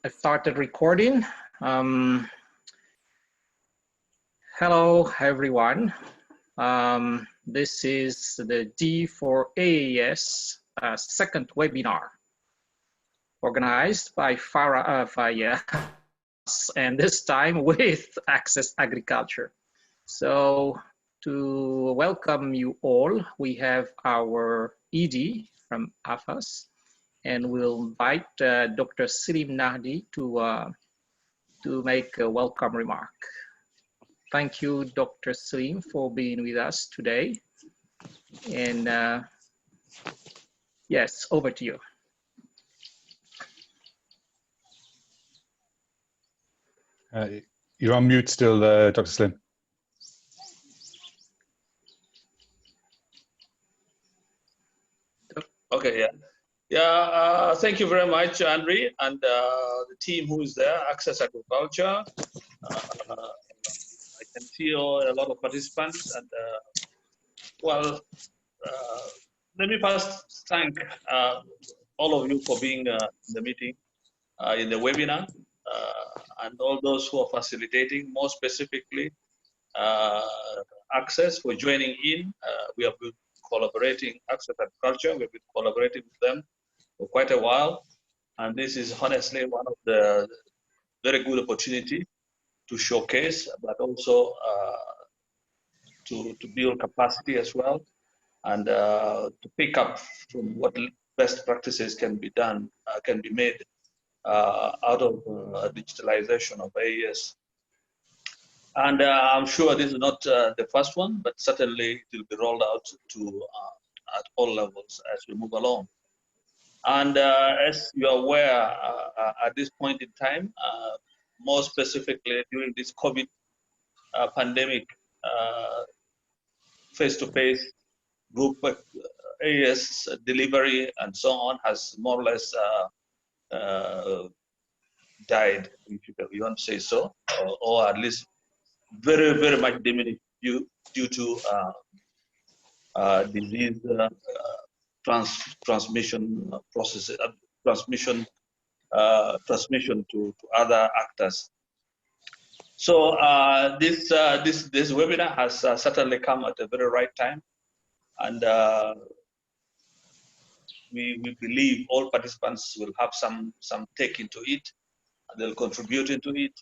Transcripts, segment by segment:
I started recording. Hello, everyone. This is the D4AEAS second webinar organized by AEAS, and this time with Access Agriculture. So to welcome you all, we have our ED from AFAS, and we'll invite Dr. Selim Nahdi to make a welcome remark. Thank you, Dr. Selim, for being with us today. And yes, over to you. You're on mute still, Dr. Selim. Okay, yeah. Thank you very much, Andre, and the team who is there, Access Agriculture. I can see a lot of participants, and let me first thank all of you for being in the meeting, in the webinar, and all those who are facilitating, more specifically, Access for joining in. We have been collaborating, Access Agriculture, we've been collaborating with them for quite a while, and this is honestly one of the very good opportunity to showcase, but also to build capacity as well, and to pick up from what best practices can be done, can be made out of digitalization of AES. And I'm sure this is not the first one, but certainly it will be rolled out to at all levels as we move along. And as you're aware, at this point in time, more specifically during this COVID pandemic, face-to-face group AES delivery and so on has more or less died, if you want to say so, or at least very, very much diminished due to disease transmission processes, transmission to other actors. So this webinar has certainly come at a very right time, and we believe all participants will have some take into it, and they'll contribute into it.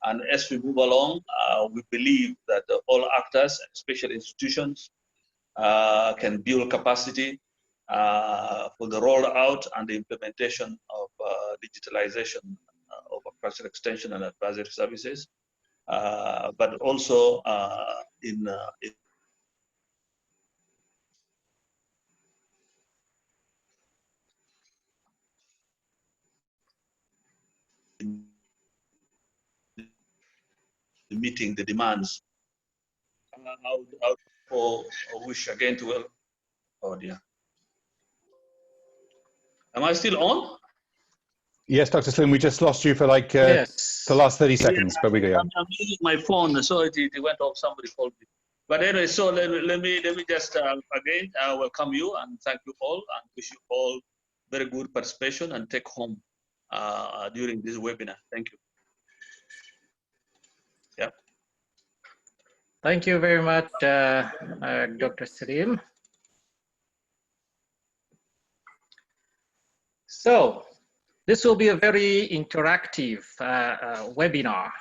And as we move along, we believe that all actors, especially institutions, can build capacity for the rollout and the implementation of digitalization of agricultural extension and advisory services, but also in meeting the demands. I wish again to welcome. Oh dear. Am I still on? Yes, Dr. Selim, we just lost you for like the last 30 seconds, but we go. I'm using my phone, so it went off. Somebody called me. But anyway, so let me just again welcome you and thank you all, and wish you all very good participation and take home during this webinar. Thank you. Yeah. Thank you very much, Dr. Selim. So this will be a very interactive webinar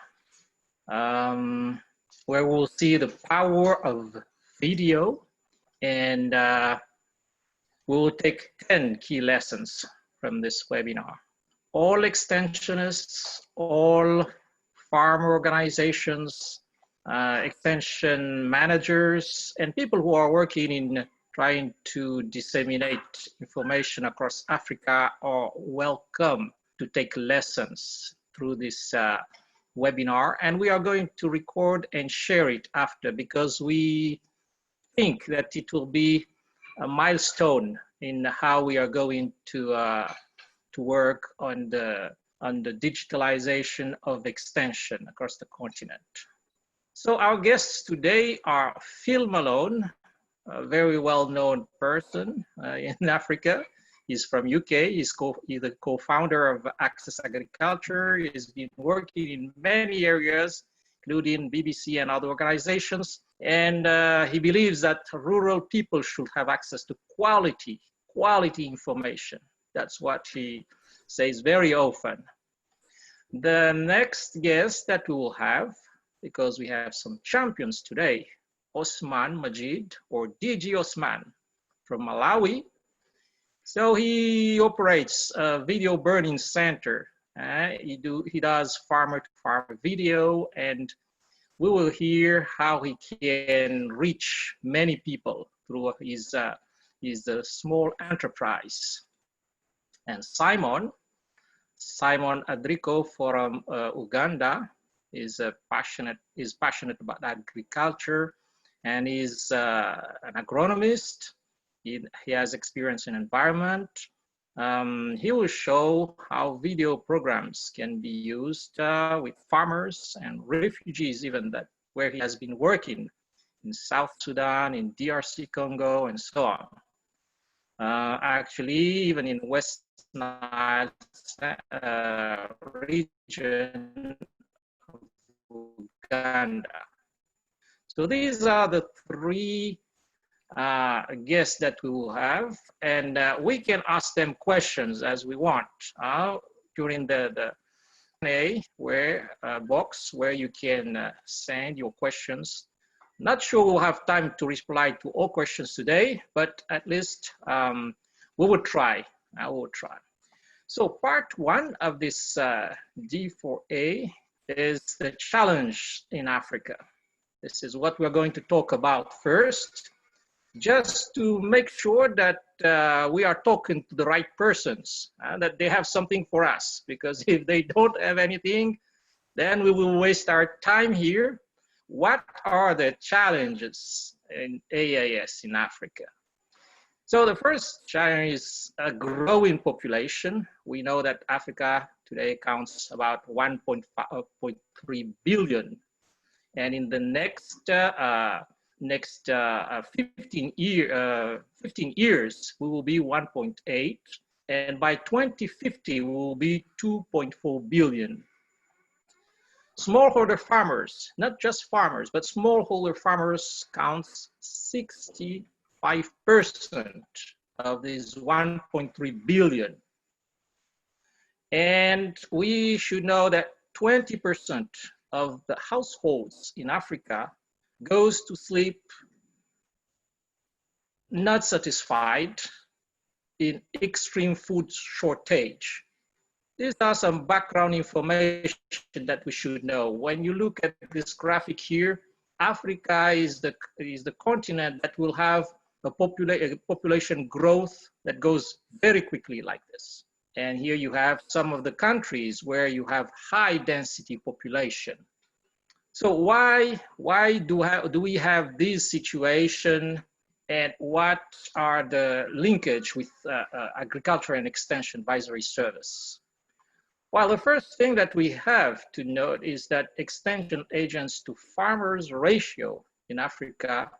where we'll see the power of video, and we'll take 10 key lessons from this webinar. All extensionists, all farm organizations, extension managers, and people who are working in trying to disseminate information across Africa are welcome to take lessons through this webinar. And we are going to record and share it after, because we think that it will be a milestone in how we are going to work on the digitalization of extension across the continent. So our guests today are Phil Malone, a very well-known person in Africa. He's from UK. He's the co-founder of Access Agriculture. He's been working in many areas, including BBC and other organizations. And he believes that rural people should have access to quality information. That's what he says very often. The next guest that we will have, because we have some champions today, Osman Majid, or DG Osman from Malawi. So he operates a video burning center. He does farmer-to-farmer video, and we will hear how he can reach many people through his small enterprise. And Simon Adrico from Uganda is passionate about agriculture, and is an agronomist. He has experience in environment. He will show how video programs can be used with farmers and refugees, even where he has been working in South Sudan, in DRC Congo, and so on. Actually, even in West Nile region of Uganda. So these are the three guests that we will have, and we can ask them questions as we want during the Q&A box where you can send your questions. Not sure we'll have time to reply to all questions today, but at least we will try. I will try. So part one of this D4A is the challenge in Africa. This is what we're going to talk about first, just to make sure that we are talking to the right persons, that they have something for us, because if they don't have anything, then we will waste our time here. What are the challenges in AEAS in Africa? So the first challenge is a growing population. We know that Africa today counts about 1.3 billion. And in the next 15 years, we will be 1.8. And by 2050, we will be 2.4 billion. Smallholder farmers, not just farmers, but smallholder farmers counts 65% of this 1.3 billion. And we should know that 20% of the households in Africa goes to sleep not satisfied, in extreme food shortage. These are some background information that we should know. When you look at this graphic here, Africa is the continent that will have a population growth that goes very quickly like this. And here you have some of the countries where you have high density population. So why do we have this situation, and what are the linkage with Agriculture and Extension Advisory Service? Well, the first thing that we have to note is that extension agents to farmers ratio in Africa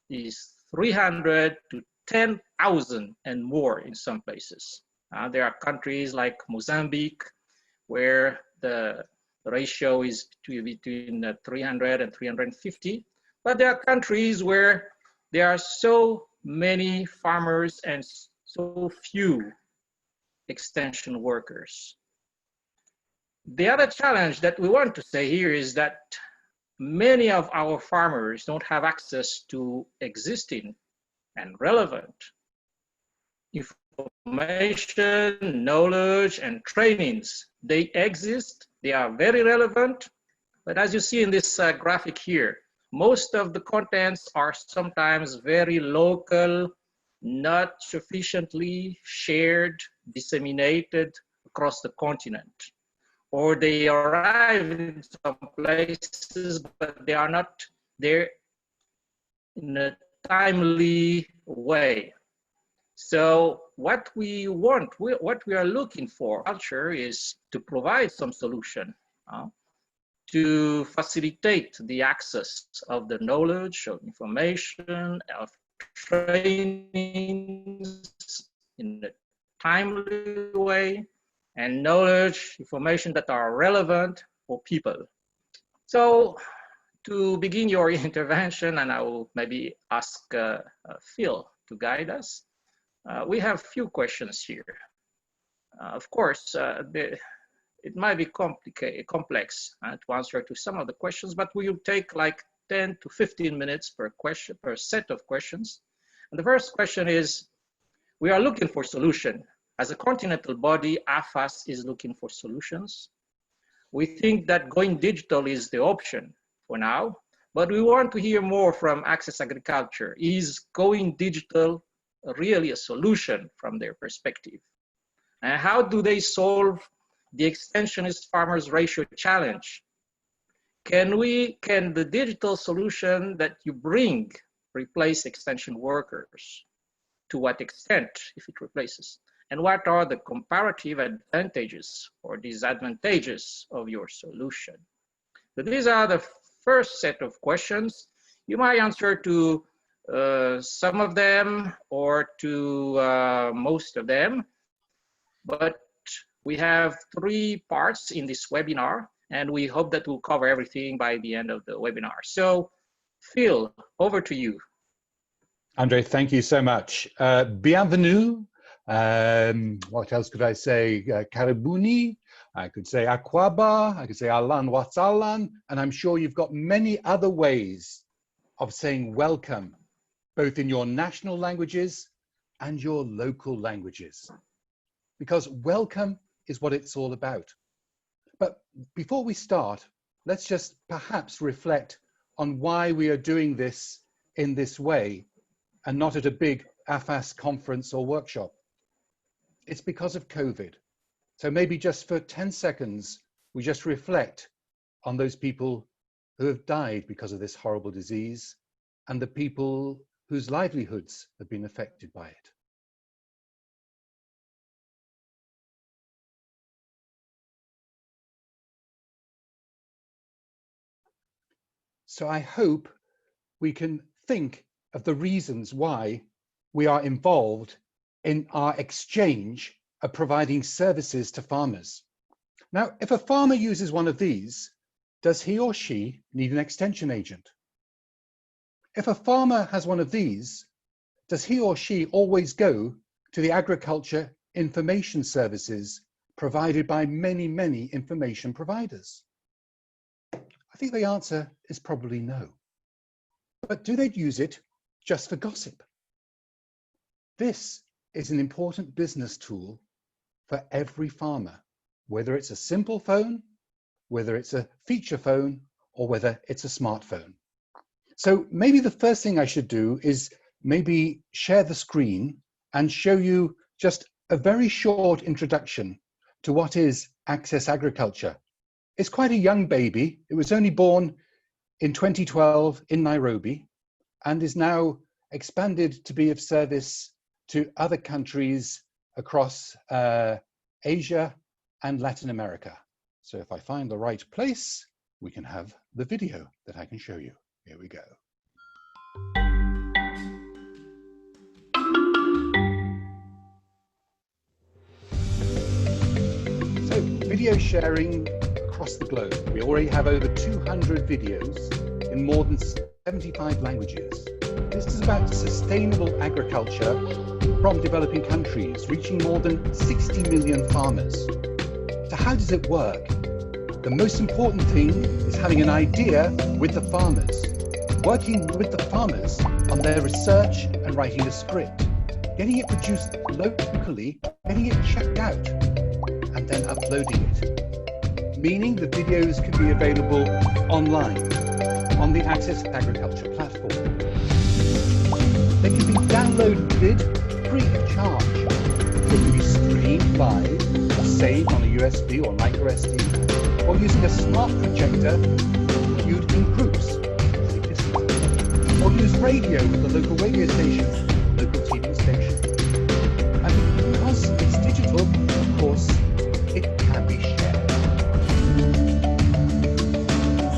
is 300 to 10,000 and more in some places. There are countries like Mozambique where the ratio is between 300 and 350, but there are countries where there are so many farmers and so few extension workers. The other challenge that we want to say here is that many of our farmers don't have access to existing and relevant information, knowledge, and trainings. They exist, they are very relevant, but as you see in this graphic here, most of the contents are sometimes very local, not sufficiently shared, disseminated across the continent. Or they arrive in some places, but they are not there in a timely way. So what we want, what we are looking for, culture, is to provide some solution to facilitate the access of the knowledge, of information, of trainings in a timely way, and knowledge, information that are relevant for people. So to begin your intervention, and I will maybe ask Phil to guide us, we have few questions here. Of course, it might be complex to answer to some of the questions, but we will take like 10 to 15 minutes per question, per set of questions. And the first question is, we are looking for solution. As a continental body, AFAS is looking for solutions. We think that going digital is the option for now, but we want to hear more from Access Agriculture. Is going digital really a solution from their perspective? And how do they solve the extensionist farmers ratio challenge? Can the digital solution that you bring replace extension workers? To what extent, if it replaces? And what are the comparative advantages or disadvantages of your solution? So these are the first set of questions. You might answer to some of them or to most of them, but we have 3 parts in this webinar, and we hope that we'll cover everything by the end of the webinar. So Phil, over to you. Andre, thank you so much. Bienvenue. What else could I say? Karibuni. I could say Akwaba. I could say Alan Watsalan. And I'm sure you've got many other ways of saying welcome, both in your national languages and your local languages. Because welcome is what it's all about. But before we start, let's just perhaps reflect on why we are doing this in this way and not at a big AFAS conference or workshop. It's because of COVID. So maybe just for 10 seconds, we just reflect on those people who have died because of this horrible disease and the people whose livelihoods have been affected by it. So I hope we can think of the reasons why we are involved in our exchange of providing services to farmers. Now, if a farmer uses one of these, does he or she need an extension agent? If a farmer has one of these, does he or she always go to the agriculture information services provided by many, many information providers? I think the answer is probably no. But do they use it just for gossip? This is an important business tool for every farmer, whether it's a simple phone, whether it's a feature phone, or whether it's a smartphone. So maybe the first thing I should do is maybe share the screen and show you just a very short introduction to what is Access Agriculture. It's quite a young baby. It was only born in 2012 in Nairobi and is now expanded to be of service to other countries across Asia and Latin America. So if I find the right place, we can have the video that I can show you. Here we go. So video sharing across the globe. We already have over 200 videos in more than 75 languages. This is about sustainable agriculture from developing countries, reaching more than 60 million farmers. So how does it work? The most important thing is having an idea with the farmers, working with the farmers on their research and writing a script, getting it produced locally, getting it checked out, and then uploading it. Meaning the videos can be available online on the Access Agriculture platform. They can be downloaded free of charge. They can be streamed live or saved on a USB or micro SD, or using a smart projector viewed in groups, or use radio with the local radio station, local TV station. And because it's digital, of course, it can be shared.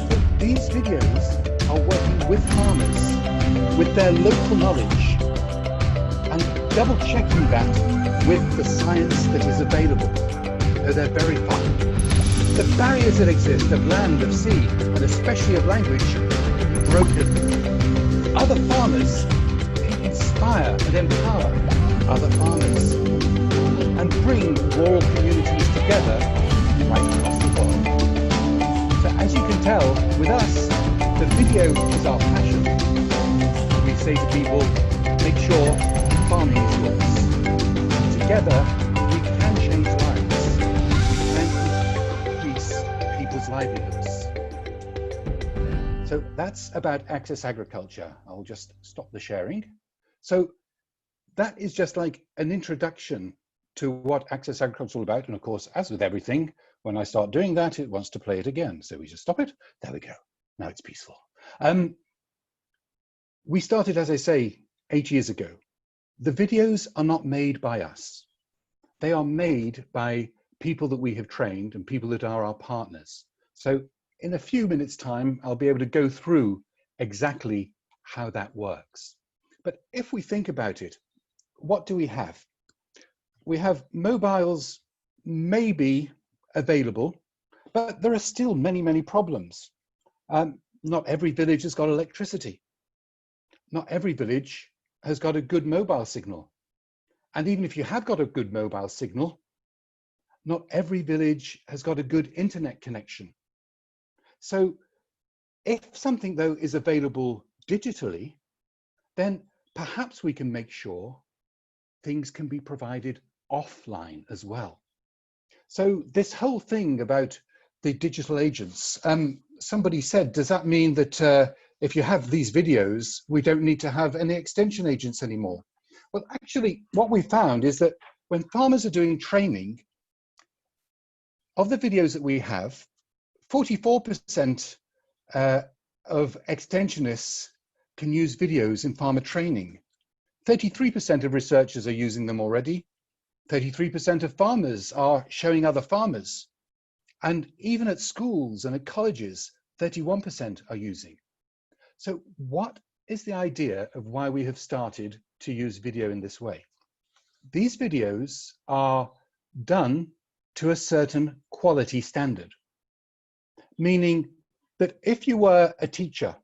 So these videos are working with farmers, with their local knowledge, and double checking that with the science that is available, though they're very far. The barriers that exist of land, of sea, and especially of language, can be broken. Other farmers can inspire and empower other farmers and bring rural communities together right across the world. So as you can tell, with us, the video is our passion. We say to people, make sure farming is yours. Together, we can change lives. We can increase people's livelihoods. So that's about access agriculture. I'll just stop the sharing. So that is just like an introduction to what access agriculture is all about. And of course, as with everything, when I start doing that, it wants to play it again. So we just stop it. There we go. Now it's peaceful. We started, as I say, 8 years ago. The videos are not made by us. They are made by people that we have trained and people that are our partners. So in a few minutes' time, I'll be able to go through exactly how that works. But if we think about it, what do we have? We have mobiles maybe available, but there are still many, many problems. Not every village has got electricity. Not every village has got a good mobile signal. And even if you have got a good mobile signal, not every village has got a good internet connection. So if something though is available digitally, then perhaps we can make sure things can be provided offline as well. So this whole thing about the digital agents, somebody said, does that mean that if you have these videos, we don't need to have any extension agents anymore? Well, actually, what we found is that when farmers are doing training, of the videos that we have, 44% of extensionists can use videos in farmer training. 33% of researchers are using them already. 33% of farmers are showing other farmers. And even at schools and at colleges, 31% are using. So what is the idea of why we have started to use video in this way? These videos are done to a certain quality standard, meaning that if you were a teacher,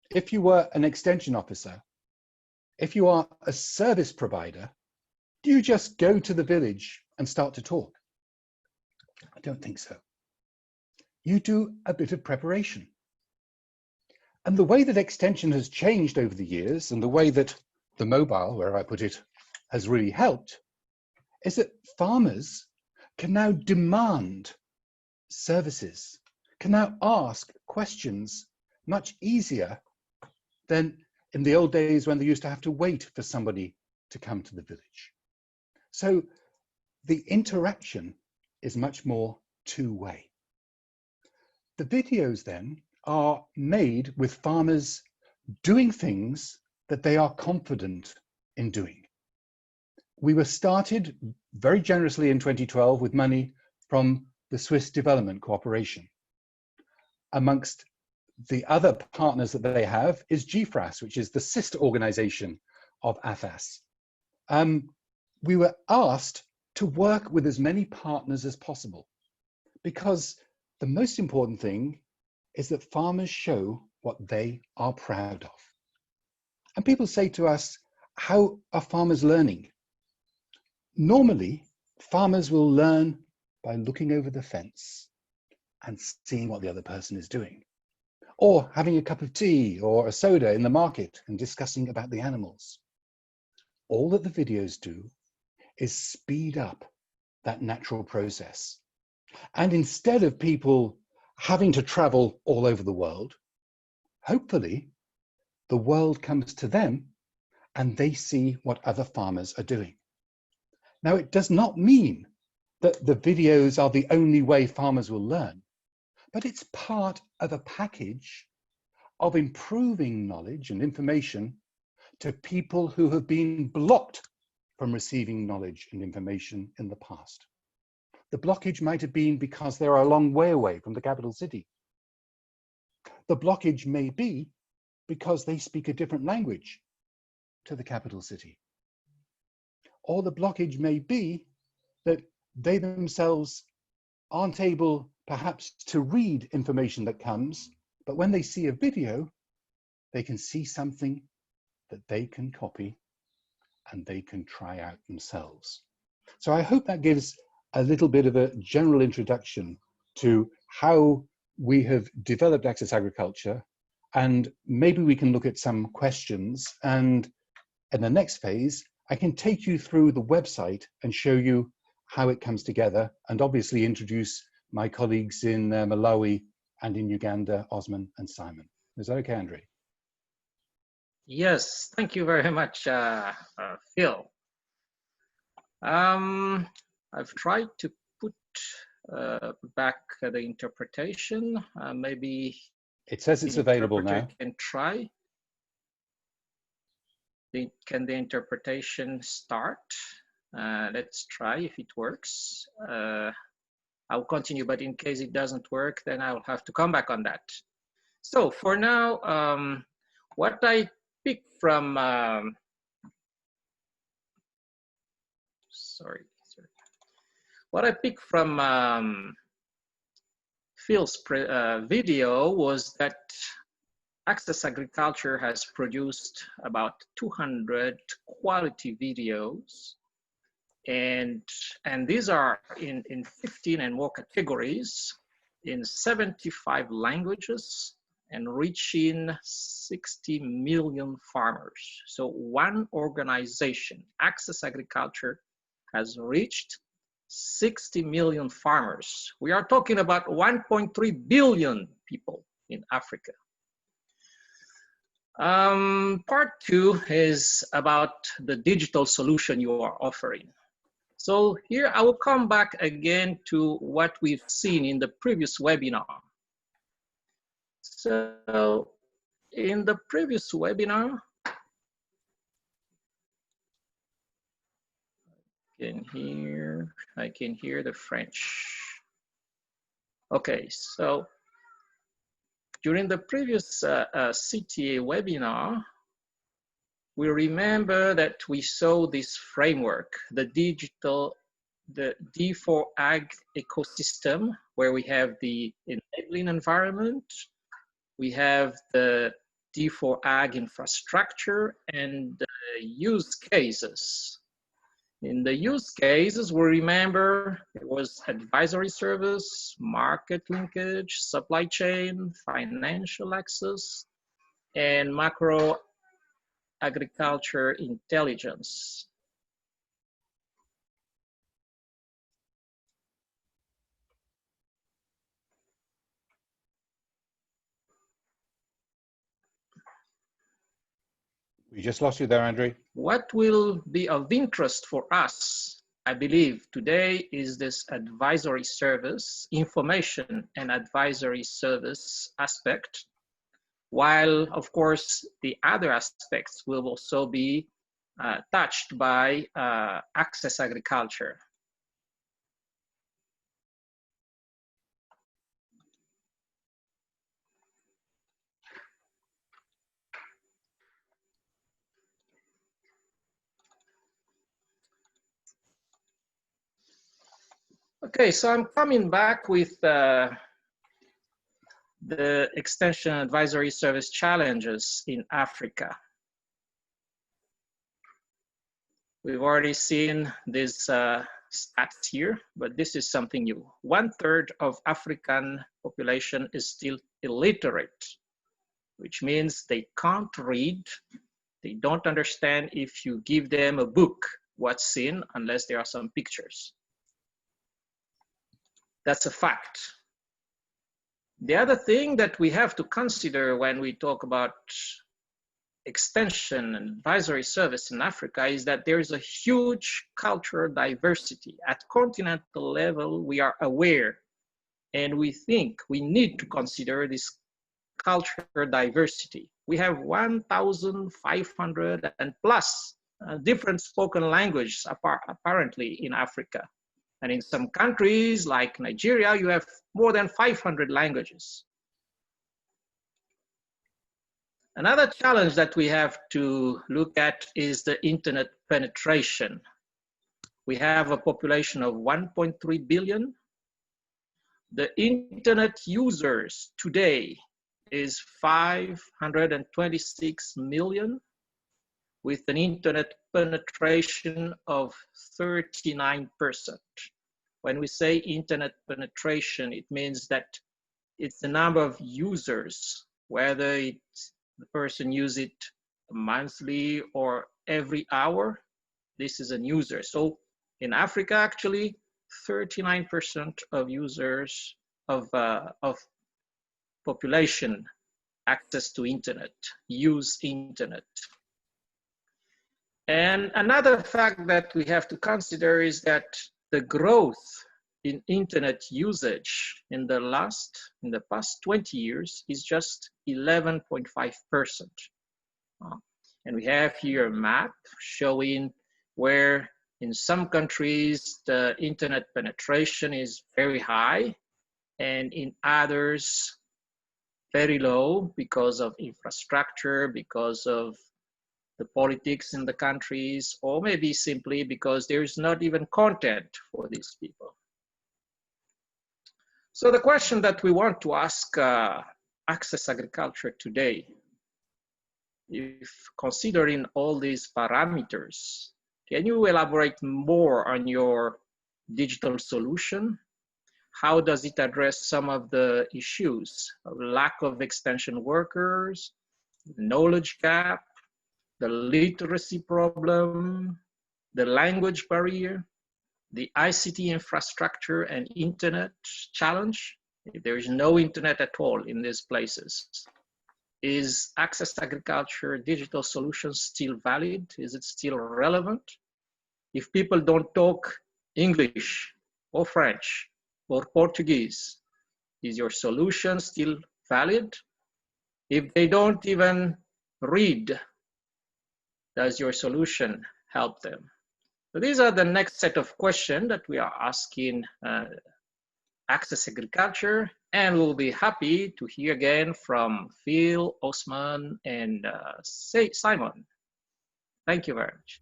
if you were an extension officer, if you are a service provider, do you just go to the village and start to talk? I don't think so. You do a bit of preparation. And the way that extension has changed over the years and the way that the mobile, where I put it, has really helped, is that farmers can now demand services, can now ask questions much easier than in the old days when they used to have to wait for somebody to come to the village. So the interaction is much more two-way. The videos then are made with farmers doing things that they are confident in doing. We were started very generously in 2012 with money from the Swiss Development Cooperation. Amongst the other partners that they have is D4AEAS, which is the sister organization of AFAS. We were asked to work with as many partners as possible because the most important thing is that farmers show what they are proud of. And people say to us, how are farmers learning? Normally, farmers will learn by looking over the fence and seeing what the other person is doing, or having a cup of tea or a soda in the market and discussing about the animals. All that the videos do is speed up that natural process. And instead of people having to travel all over the world, hopefully the world comes to them and they see what other farmers are doing. Now, it does not mean that the videos are the only way farmers will learn, but it's part of a package of improving knowledge and information to people who have been blocked from receiving knowledge and information in the past. The blockage might have been because they're a long way away from the capital city. The blockage may be because they speak a different language to the capital city. or the blockage may be that they themselves aren't able perhaps to read information that comes, but when they see a video, they can see something that they can copy and they can try out themselves. So I hope that gives a little bit of a general introduction to how we have developed Access Agriculture, and maybe we can look at some questions, and in the next phase, I can take you through the website and show you how it comes together, and obviously introduce my colleagues in Malawi and in Uganda, Osman and Simon. Is that okay, Andre? Yes, thank you very much, Phil. I've tried to put back the interpretation. Maybe it says it's available now. Can try. Can the interpretation start? Let's try if it works. I'll continue, but in case it doesn't work, then I'll have to come back on that. So for now, what I picked from, what I picked from Phil's video was that Access Agriculture has produced about 200 quality videos, and these are in 15 and more categories in 75 languages and reaching 60 million farmers. So one organization, Access Agriculture, has reached 60 million farmers. We are talking about 1.3 billion people in Africa. Part two is about the digital solution you are offering. So here I will come back again to what we've seen in the previous webinar. So in the previous webinar, I can hear the French. Okay, so during the previous CTA webinar, we remember that we saw this framework, the D4AEAS ecosystem, where we have the enabling environment, we have the D4AEAS infrastructure, and the use cases. In the use cases, we remember it was advisory service, market linkage, supply chain, financial access, and macro agriculture intelligence. We just lost you there, Andre. What will be of interest for us, I believe, today is this advisory service, information and advisory service aspect, while, of course, the other aspects will also be touched by Access Agriculture. Okay, so I'm coming back with the Extension Advisory Service challenges in Africa. We've already seen these stats here, but this is something new. 1/3 of African population is still illiterate, which means they can't read, they don't understand if you give them a book, what's in, unless there are some pictures. That's a fact. The other thing that we have to consider when we talk about extension and advisory service in Africa is that there is a huge cultural diversity. At continental level, we are aware and we think we need to consider this cultural diversity. We have 1,500 and plus different spoken languages apparently in Africa. And in some countries like Nigeria, you have more than 500 languages. Another challenge that we have to look at is the internet penetration. We have a population of 1.3 billion. The internet users today is 526 million, with an internet penetration of 39%. When we say internet penetration, it means that it's the number of users, whether the person uses it monthly or every hour. This is a user. So in Africa, actually, 39% of users of population access to internet, use internet. And another fact that we have to consider is that the growth in internet usage in the past 20 years is just 11.5%. And we have here a map showing where in some countries the internet penetration is very high, and in others very low because of infrastructure, because of the politics in the countries, or maybe simply because there is not even content for these people. So the question that we want to ask Access Agriculture today, if considering all these parameters, can you elaborate more on your digital solution? How does it address some of the issues of lack of extension workers, knowledge gap, the literacy problem, the language barrier, the ICT infrastructure and internet challenge? If there is no internet at all in these places, is Access Agriculture digital solutions still valid? Is it still relevant? If people don't talk English or French or Portuguese, is your solution still valid? If they don't even read, does your solution help them? So these are the next set of questions that we are asking Access Agriculture, and we'll be happy to hear again from Phil, Osman, and Simon. Thank you very much.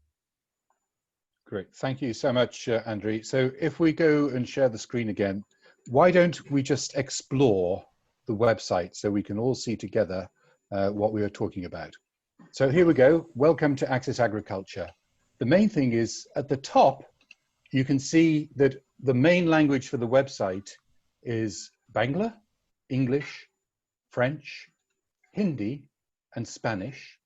Great, thank you so much, Andre. So if we go and share the screen again, why don't we just explore the website so we can all see together what we are talking about. So here we go. Welcome to Access Agriculture. The main thing is at the top, you can see that the main language for the website is Bangla, English, French, Hindi, and Spanish.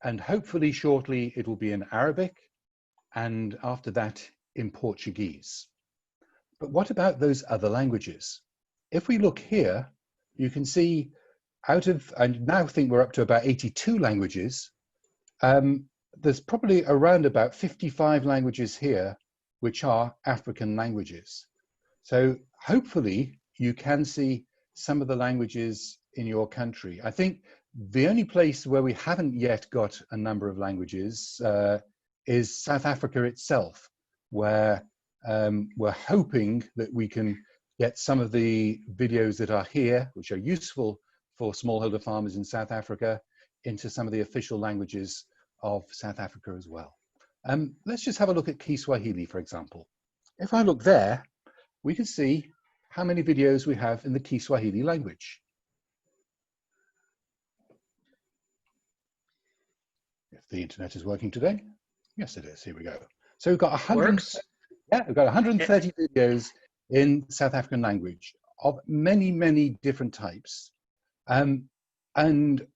And hopefully shortly it will be in Arabic, and after that in Portuguese. But what about those other languages? If we look here, you can see out of, I now think we're up to about 82 languages, there's probably around about 55 languages here, which are African languages. So hopefully you can see some of the languages in your country. I think the only place where we haven't yet got a number of languages is South Africa itself, where we're hoping that we can get some of the videos that are here, which are useful for smallholder farmers in South Africa, into some of the official languages of South Africa as well. Let's just have a look at Kiswahili, for example. If I look there, we can see how many videos we have in the Kiswahili language. If the internet is working today. Yes, it is. Here we go. So we've got 130 videos in South African language of many, many different types. And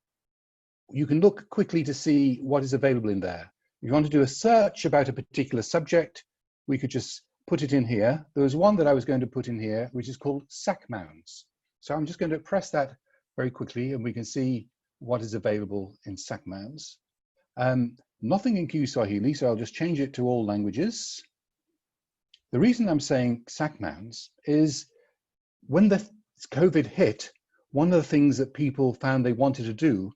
you can look quickly to see what is available in there. If you want to do a search about a particular subject, we could just put it in here. There was one that I was going to put in here, which is called sack mounds. So I'm just going to press that very quickly, and we can see what is available in sack mounds. Nothing in Kiswahili, so I'll just change it to all languages. The reason I'm saying sack mounds is when the COVID hit, one of the things that people found they wanted to do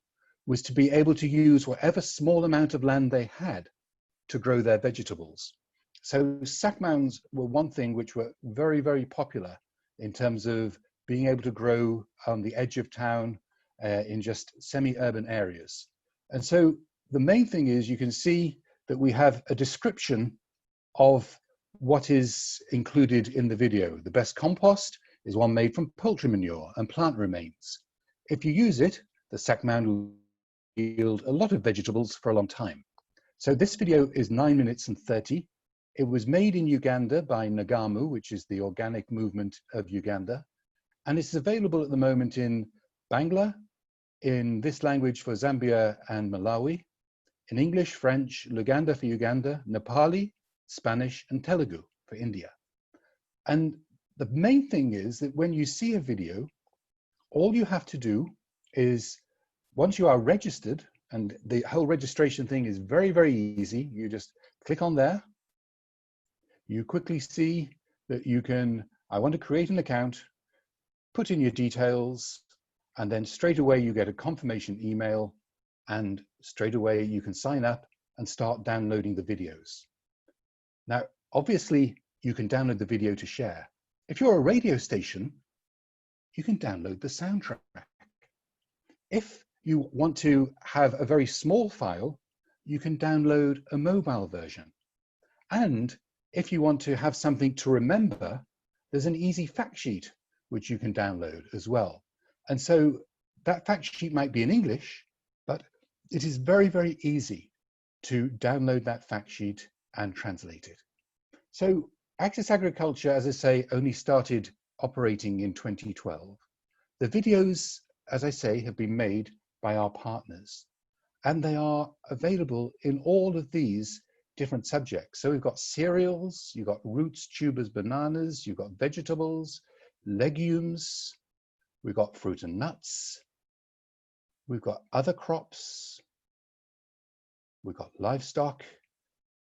was to be able to use whatever small amount of land they had to grow their vegetables. So sack mounds were one thing which were very, very popular in terms of being able to grow on the edge of town in just semi-urban areas. And so the main thing is you can see that we have a description of what is included in the video. The best compost is one made from poultry manure and plant remains. If you use it, the sack mound will yield a lot of vegetables for a long time. So this video is 9 minutes and 30. It was made in Uganda by Nagamu, which is the organic movement of Uganda. And it's available at the moment in Bangla, in this language for Zambia and Malawi, in English, French, Luganda for Uganda, Nepali, Spanish, and Telugu for India. And the main thing is that when you see a video, all you have to do is, once you are registered, and the whole registration thing is very, very easy. You just click on there. You quickly see that you can, I want to create an account, put in your details, and then straight away you get a confirmation email, and straight away you can sign up and start downloading the videos. Now, obviously, you can download the video to share. If you're a radio station, you can download the soundtrack. If you want to have a very small file, you can download a mobile version. And if you want to have something to remember, there's an easy fact sheet which you can download as well. And so that fact sheet might be in English, but it is very, very easy to download that fact sheet and translate it. So Access Agriculture, as I say, only started operating in 2012. The videos, as I say, have been made by our partners, and they are available in all of these different subjects. So we've got cereals, you've got roots, tubers, bananas, you've got vegetables, legumes, we've got fruit and nuts, we've got other crops, we've got livestock,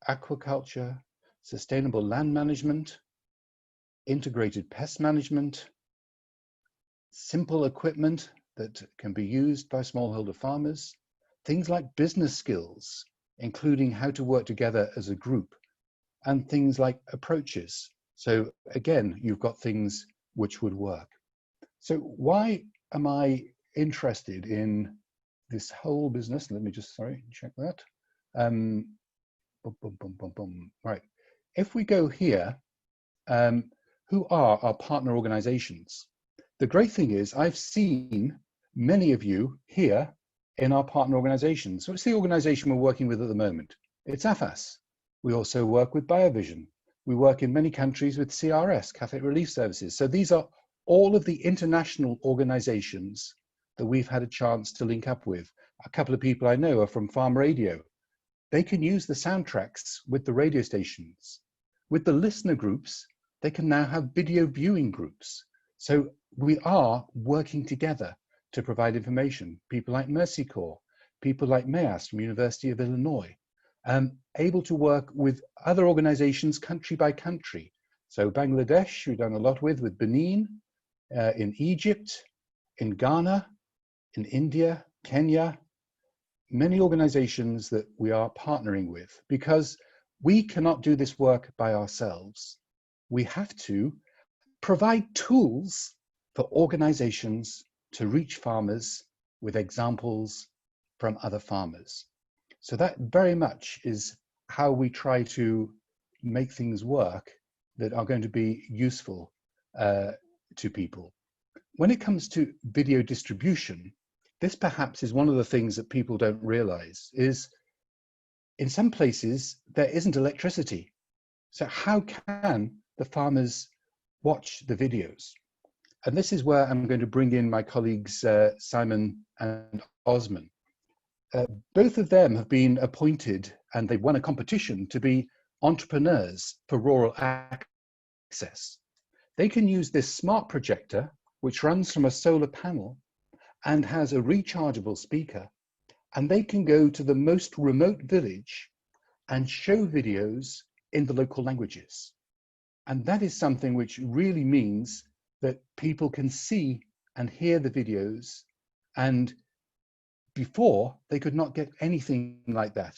aquaculture, sustainable land management, integrated pest management, simple equipment that can be used by smallholder farmers, things like business skills, including how to work together as a group, and things like approaches. So again, you've got things which would work. So why am I interested in this whole business? Let me just, sorry, check that. Right. If we go here, who are our partner organizations? The great thing is I've seen many of you here in our partner organizations. So it's the organization we're working with at the moment. It's AFAS. We also work with BioVision. We work in many countries with CRS, Catholic Relief Services. So these are all of the international organizations that we've had a chance to link up with. A couple of people I know are from Farm Radio. They can use the soundtracks with the radio stations. With the listener groups, they can now have video viewing groups. So we are working together to provide information. People like Mercy Corps, people like AEAS from University of Illinois, able to work with other organizations country by country. So Bangladesh, we've done a lot with Benin, in Egypt, in Ghana, in India, Kenya, many organizations that we are partnering with, because we cannot do this work by ourselves. We have to provide tools for organizations to reach farmers with examples from other farmers. So that very much is how we try to make things work that are going to be useful to people. When it comes to video distribution, this perhaps is one of the things that people don't realize is in some places there isn't electricity. So how can the farmers watch the videos? And this is where I'm going to bring in my colleagues, Simon and Osman. Both of them have been appointed and they've won a competition to be entrepreneurs for rural access. They can use this smart projector, which runs from a solar panel and has a rechargeable speaker, and they can go to the most remote village and show videos in the local languages. And that is something which really means that people can see and hear the videos, and before they could not get anything like that.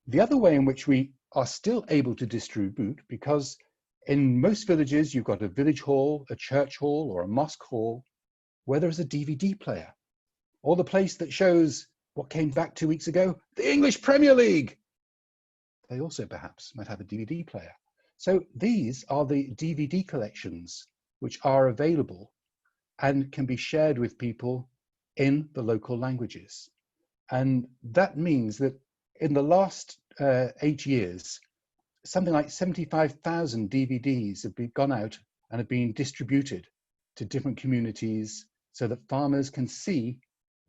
The other way in which we are still able to distribute, because in most villages you've got a village hall, a church hall, or a mosque hall where there's a DVD player, or the place that shows what came back 2 weeks ago, the English Premier League. They also perhaps might have a DVD player. So these are the DVD collections which are available and can be shared with people in the local languages. And that means that in the last 8 years, something like 75,000 DVDs have gone out and have been distributed to different communities so that farmers can see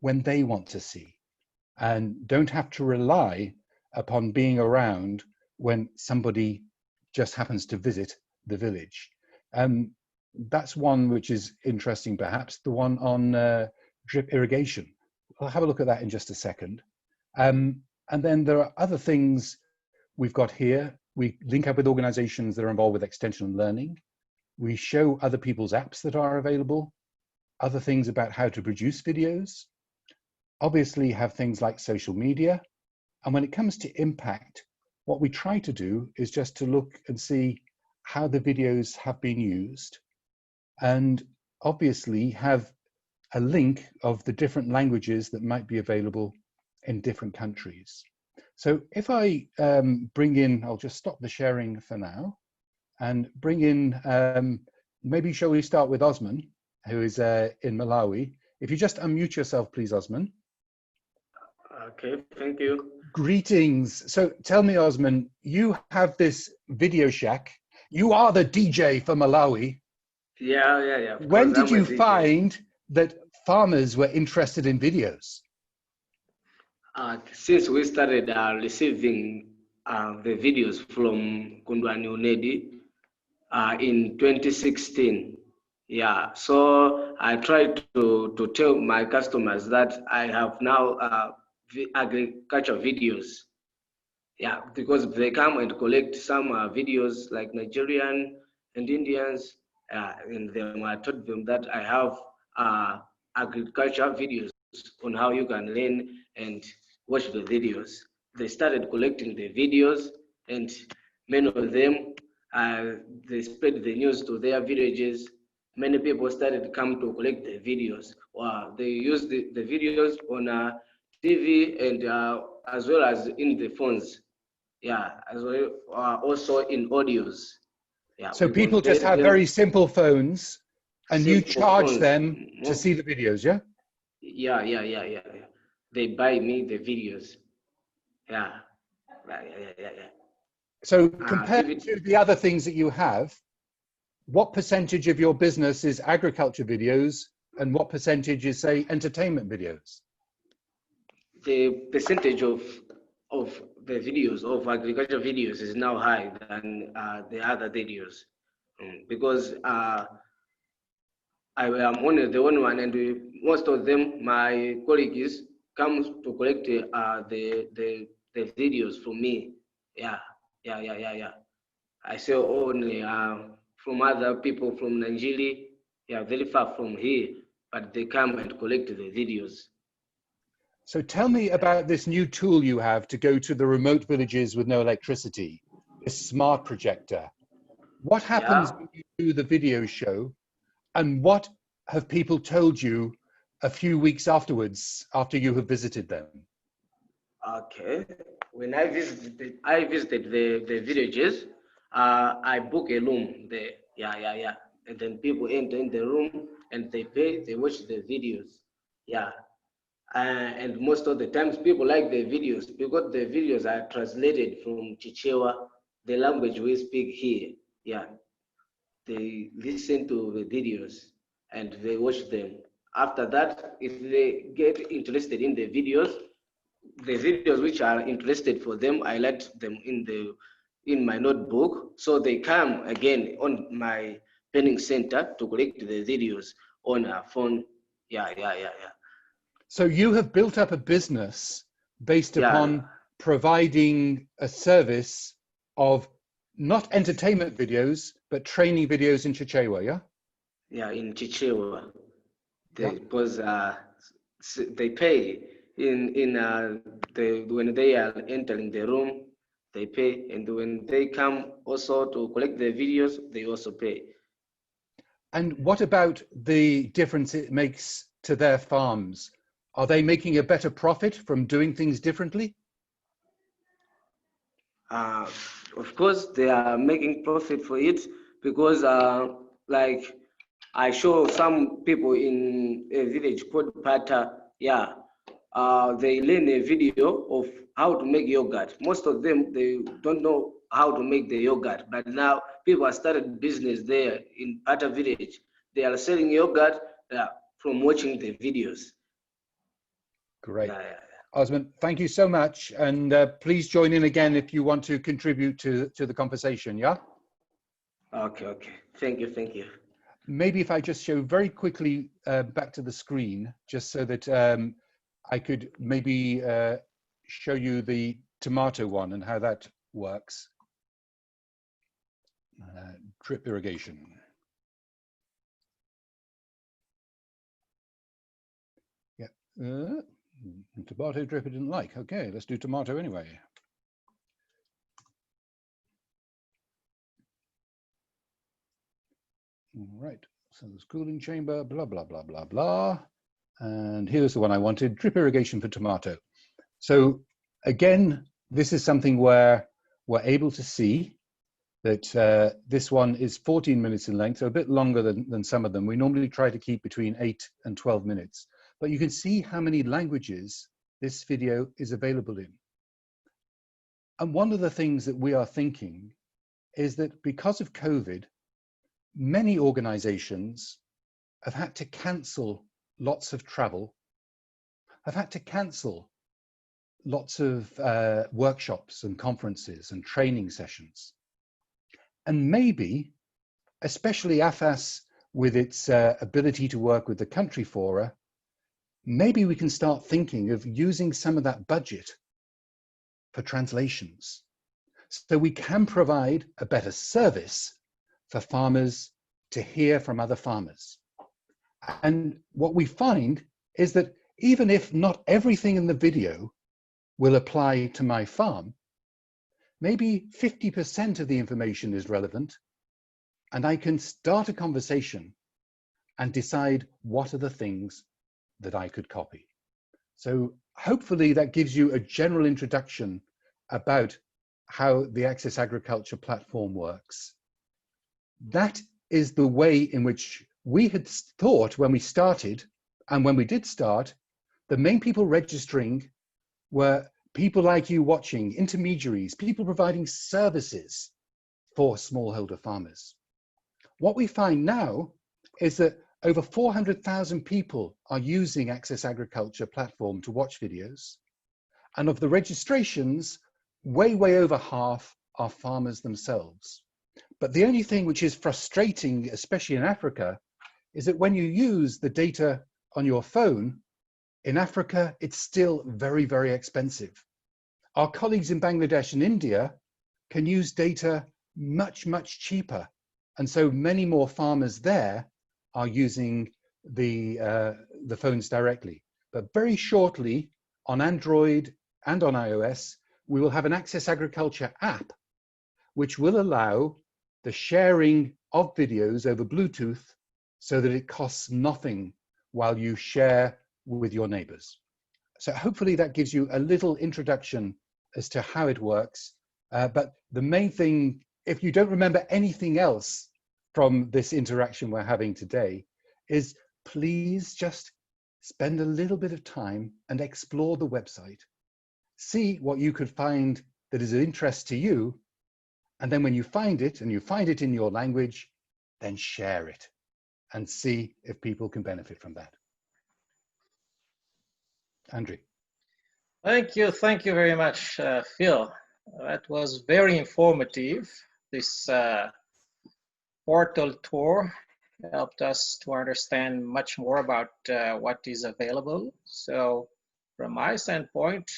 when they want to see and don't have to rely upon being around when somebody just happens to visit the village. That's one which is interesting, perhaps, the one on drip irrigation. I'll have a look at that in just a second. And then there are other things we've got here. We link up with organizations that are involved with extension and learning. We show other people's apps that are available, other things about how to produce videos, obviously have things like social media. And when it comes to impact, what we try to do is just to look and see how the videos have been used, and obviously have a link of the different languages that might be available in different countries. So if I bring in, I'll just stop the sharing for now and bring in, maybe shall we start with Osman, who is in Malawi. If you just unmute yourself, please, Osman. Okay, thank you. Greetings. So tell me, Osman, you have this video shack. You are the DJ for Malawi. Yeah. When did you find that farmers were interested in videos? Since we started receiving the videos from Kundwani Unedi in 2016, yeah, so I tried to tell my customers that I have now agriculture videos, yeah, because they come and collect some videos like Nigerian and Indians, and then I told them that I have agriculture videos on how you can learn and watch the videos. They started collecting the videos, and many of them, they spread the news to their villages. Many people started to come to collect the videos. They use the videos on TV and as well as in the phones. Yeah, as well also in audios. Yeah. So people just have very simple phones and you charge them to see the videos, yeah? Yeah. They buy me the videos. Yeah. So compared to the other things that you have, what percentage of your business is agriculture videos and what percentage is, say, entertainment videos? The percentage of the videos, of agriculture videos, is now high than the other videos, because I am only the only one, and most of them, my colleagues, come to collect the videos from me. Yeah. I say only from other people from Nigeria, yeah, very far from here, but they come and collect the videos. So tell me about this new tool you have to go to the remote villages with no electricity, this smart projector. What happens when you do the video show, and what have people told you a few weeks afterwards, after you have visited them? Okay, when I visited the villages, I book a room there. Yeah. And then people enter in the room and they pay, they watch the videos. Yeah. And most of the times people like the videos because the videos are translated from Chichewa, the language we speak here. Yeah. They listen to the videos and they watch them. After that, if they get interested in the videos which are interested for them, I let them in my notebook, so they come again on my penning center to collect the videos on our phone. Yeah. So you have built up a business based upon providing a service of not entertainment videos, but training videos in Chichewa, yeah? Yeah, in Chichewa. Because they pay when they are entering the room, they pay, and when they come also to collect the videos, they also pay. And what about the difference it makes to their farms? Are they making a better profit from doing things differently? of course, they are making profit for it because, like, I show some people in a village called Pata, yeah, they learn a video of how to make yogurt. Most of them, they don't know how to make the yogurt, but now people have started business there in Pata village. They are selling yogurt from watching the videos. Great. Osman, thank you so much. And please join in again if you want to contribute to the conversation, yeah? Okay, okay. Thank you, thank you. Maybe if I just show very quickly back to the screen, just so that I could maybe show you the tomato one and how that works. Drip irrigation. Yeah. Tomato drip I didn't like. Okay, let's do tomato anyway. All right, so there's cooling chamber, blah, blah, blah, blah, blah. And here's the one I wanted, drip irrigation for tomato. So again, this is something where we're able to see that this one is 14 minutes in length, so a bit longer than some of them. We normally try to keep between 8 and 12 minutes. But you can see how many languages this video is available in. And one of the things that we are thinking is that because of COVID, many organizations have had to cancel lots of travel, have had to cancel lots of workshops and conferences and training sessions. And maybe, especially AFAS with its ability to work with the country fora, maybe we can start thinking of using some of that budget for translations, so we can provide a better service for farmers to hear from other farmers. And what we find is that even if not everything in the video will apply to my farm, maybe 50% of the information is relevant, and I can start a conversation and decide what are the things that I could copy. So hopefully that gives you a general introduction about how the Access Agriculture platform works. That is the way in which we had thought when we started, and when we did start, the main people registering were people like you watching, intermediaries, people providing services for smallholder farmers. What we find now is that over 400,000 people are using Access Agriculture platform to watch videos. And of the registrations, way over half are farmers themselves. But the only thing which is frustrating, especially in Africa, is that when you use the data on your phone, in Africa, it's still very expensive. Our colleagues in Bangladesh and India can use data much cheaper. And so many more farmers there are using the phones directly. But very shortly on Android and on iOS, we will have an Access Agriculture app, which will allow the sharing of videos over Bluetooth so that it costs nothing while you share with your neighbors. So hopefully that gives you a little introduction as to how it works. But the main thing, if you don't remember anything else from this interaction we're having today, is please just spend a little bit of time and explore the website. See what you could find that is of interest to you. And then when you find it, and you find it in your language, then share it and see if people can benefit from that. Andrew. Thank you very much, Phil. That was very informative. This portal tour helped us to understand much more about what is available. So from my standpoint,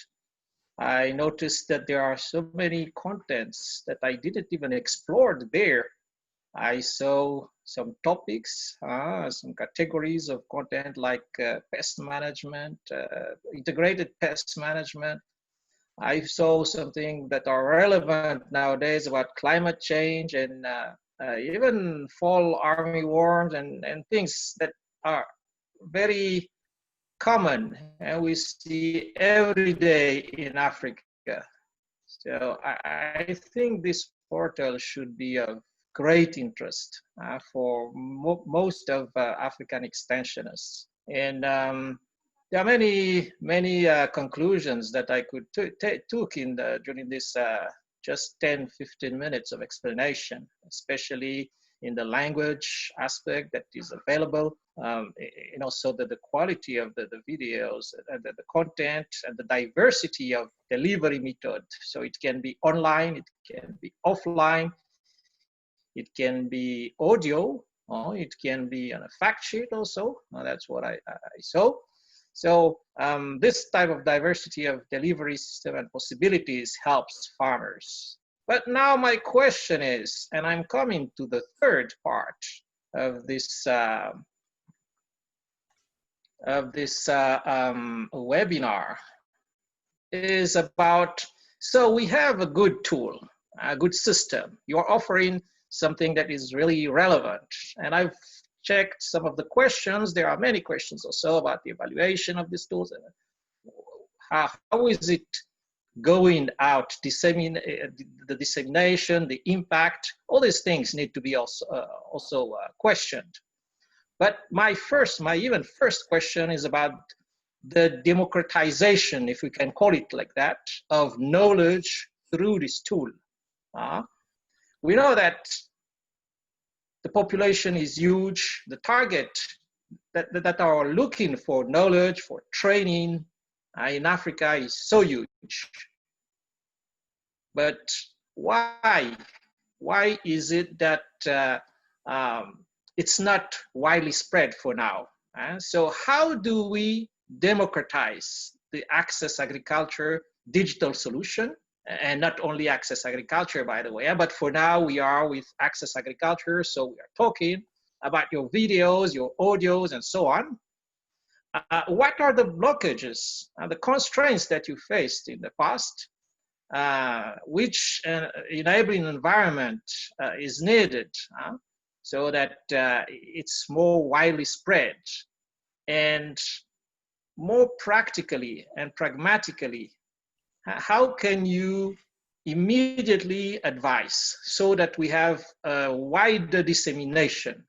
I noticed that there are so many contents that I didn't even explore there. I saw some topics, some categories of content like pest management, integrated pest management. I saw something that are relevant nowadays about climate change and even fall armyworms and things that are very common and we see every day in Africa. So I think this portal should be of great interest for most of African extensionists. And there are many conclusions that I could took in during this just 10-15 minutes of explanation, especially in the language aspect that is available, and also the quality of the videos and the content and the diversity of delivery method. So it can be online, it can be offline, it can be audio, or it can be on a fact sheet also. That's what I saw. So this type of diversity of delivery system and possibilities helps farmers. But now my question is, and I'm coming to the third part of this webinar, is about, so we have a good tool, a good system. You're offering something that is really relevant. And I've checked some of the questions. There are many questions also about the evaluation of these tools. How is it going out, the dissemination, the impact, all these things need to be also questioned. But my even first question is about the democratization, if we can call it like that, of knowledge through this tool. We know that the population is huge. The target that are looking for knowledge, for training in Africa is so huge. But why? Why is it that it's not widely spread for now? So how do we democratize the access agriculture digital solution? And not only access agriculture, by the way, but for now we are with access agriculture. So we are talking about your videos, your audios, and so on. What are the blockages, the constraints that you faced in the past, which enabling environment is needed so that it's more widely spread? And more practically and pragmatically, how can you immediately advise so that we have a wider dissemination?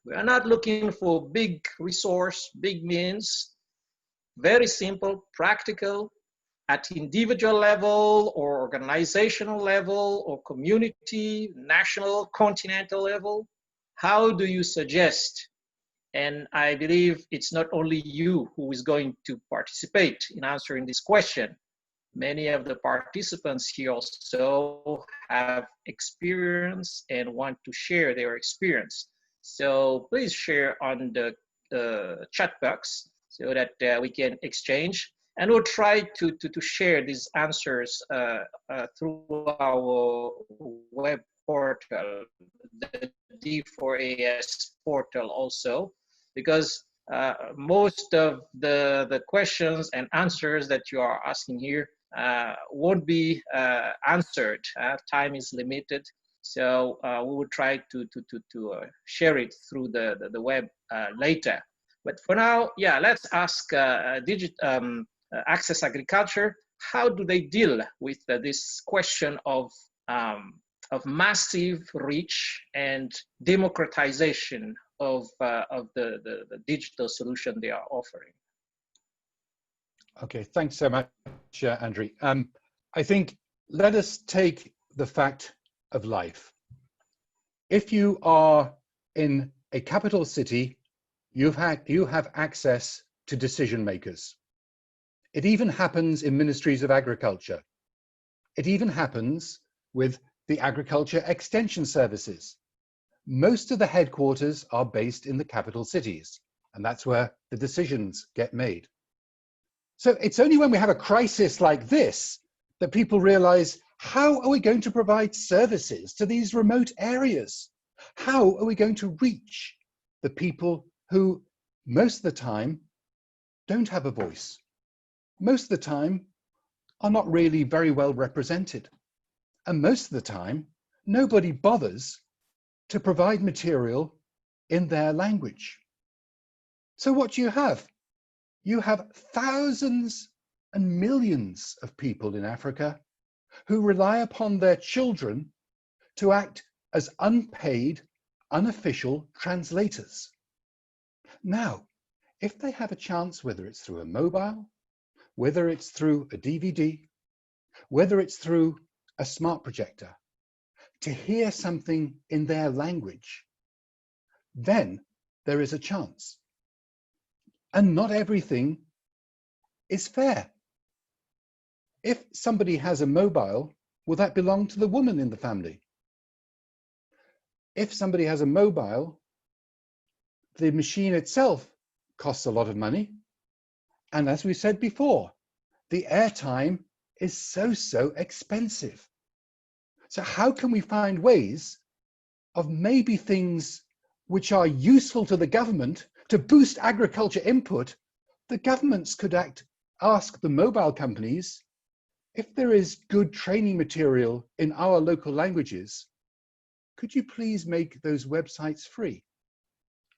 We are not looking for big resource, big means, very simple, practical, at individual level or organizational level or community, national, continental level. How do you suggest? And I believe it's not only you who is going to participate in answering this question. Many of the participants here also have experience and want to share their experience. So please share on the chat box so that we can exchange. And we'll try to share these answers through our web portal, the D4AEAS portal also, because most of the questions and answers that you are asking here won't be answered. Time is limited, so we will try to share it through the web later. But for now, yeah, let's ask Access Agriculture, how do they deal with this question of massive reach and democratization of the digital solution they are offering? Okay, thanks so much, Andrew. I think let us take the fact of life. If you are in a capital city, you have access to decision makers. It even happens in ministries of agriculture. It even happens with the agriculture extension services. Most of the headquarters are based in the capital cities, and that's where the decisions get made. So it's only when we have a crisis like this that people realize, how are we going to provide services to these remote areas? How are we going to reach the people who most of the time don't have a voice? Most of the time are not really very well represented. And most of the time, nobody bothers to provide material in their language. So what do you have? You have thousands and millions of people in Africa who rely upon their children to act as unpaid, unofficial translators. Now, if they have a chance, whether it's through a mobile, whether it's through a DVD, whether it's through a smart projector, to hear something in their language, then there is a chance. And not everything is fair. If somebody has a mobile, will that belong to the woman in the family? If somebody has a mobile, the machine itself costs a lot of money. And as we said before, the airtime is so expensive. So how can we find ways of maybe things which are useful to the government to boost agriculture input? The governments could ask the mobile companies, if there is good training material in our local languages, could you please make those websites free?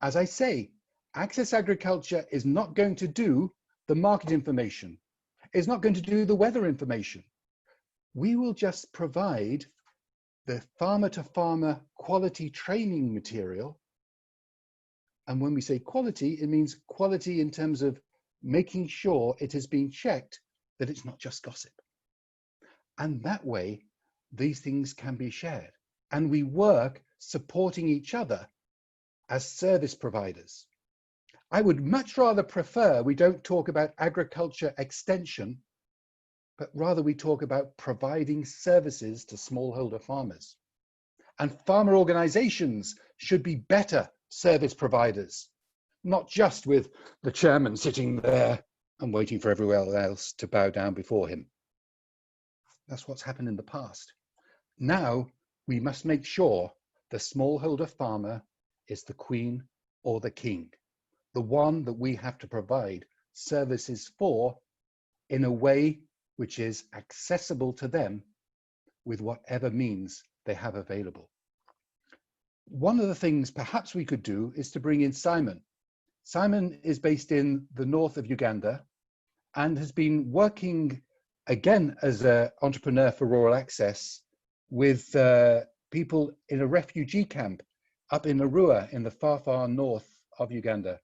As I say, Access Agriculture is not going to do the market information, is not going to do the weather information. We will just provide the farmer-to-farmer quality training material. And when we say quality, it means quality in terms of making sure it has been checked, that it's not just gossip. And that way, these things can be shared. And we work supporting each other as service providers. I would much rather prefer we don't talk about agriculture extension, but rather we talk about providing services to smallholder farmers. And farmer organizations should be better service providers, not just with the chairman sitting there and waiting for everyone else to bow down before him. That's what's happened in the past. Now we must make sure the smallholder farmer is the queen or the king, the one that we have to provide services for in a way which is accessible to them with whatever means they have available. One of the things perhaps we could do is to bring in Simon. Simon is based in the north of Uganda and has been working again as an entrepreneur for rural access with people in a refugee camp up in Arua in the far north of Uganda.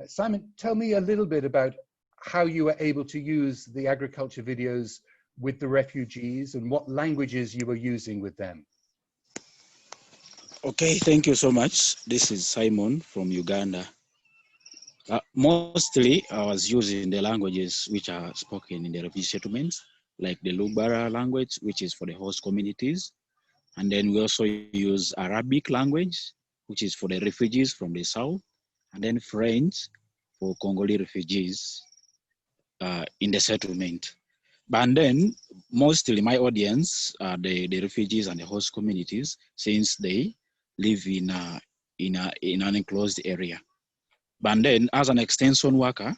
Simon, tell me a little bit about how you were able to use the agriculture videos with the refugees and what languages you were using with them. Okay, thank you so much. This is Simon from Uganda. Mostly I was using the languages which are spoken in the refugee settlements, like the Lubara language, which is for the host communities. And then we also use Arabic language, which is for the refugees from the south, and then French for Congolese refugees in the settlement. But then mostly my audience are the refugees and the host communities, since they live in an enclosed area. But then as an extension worker,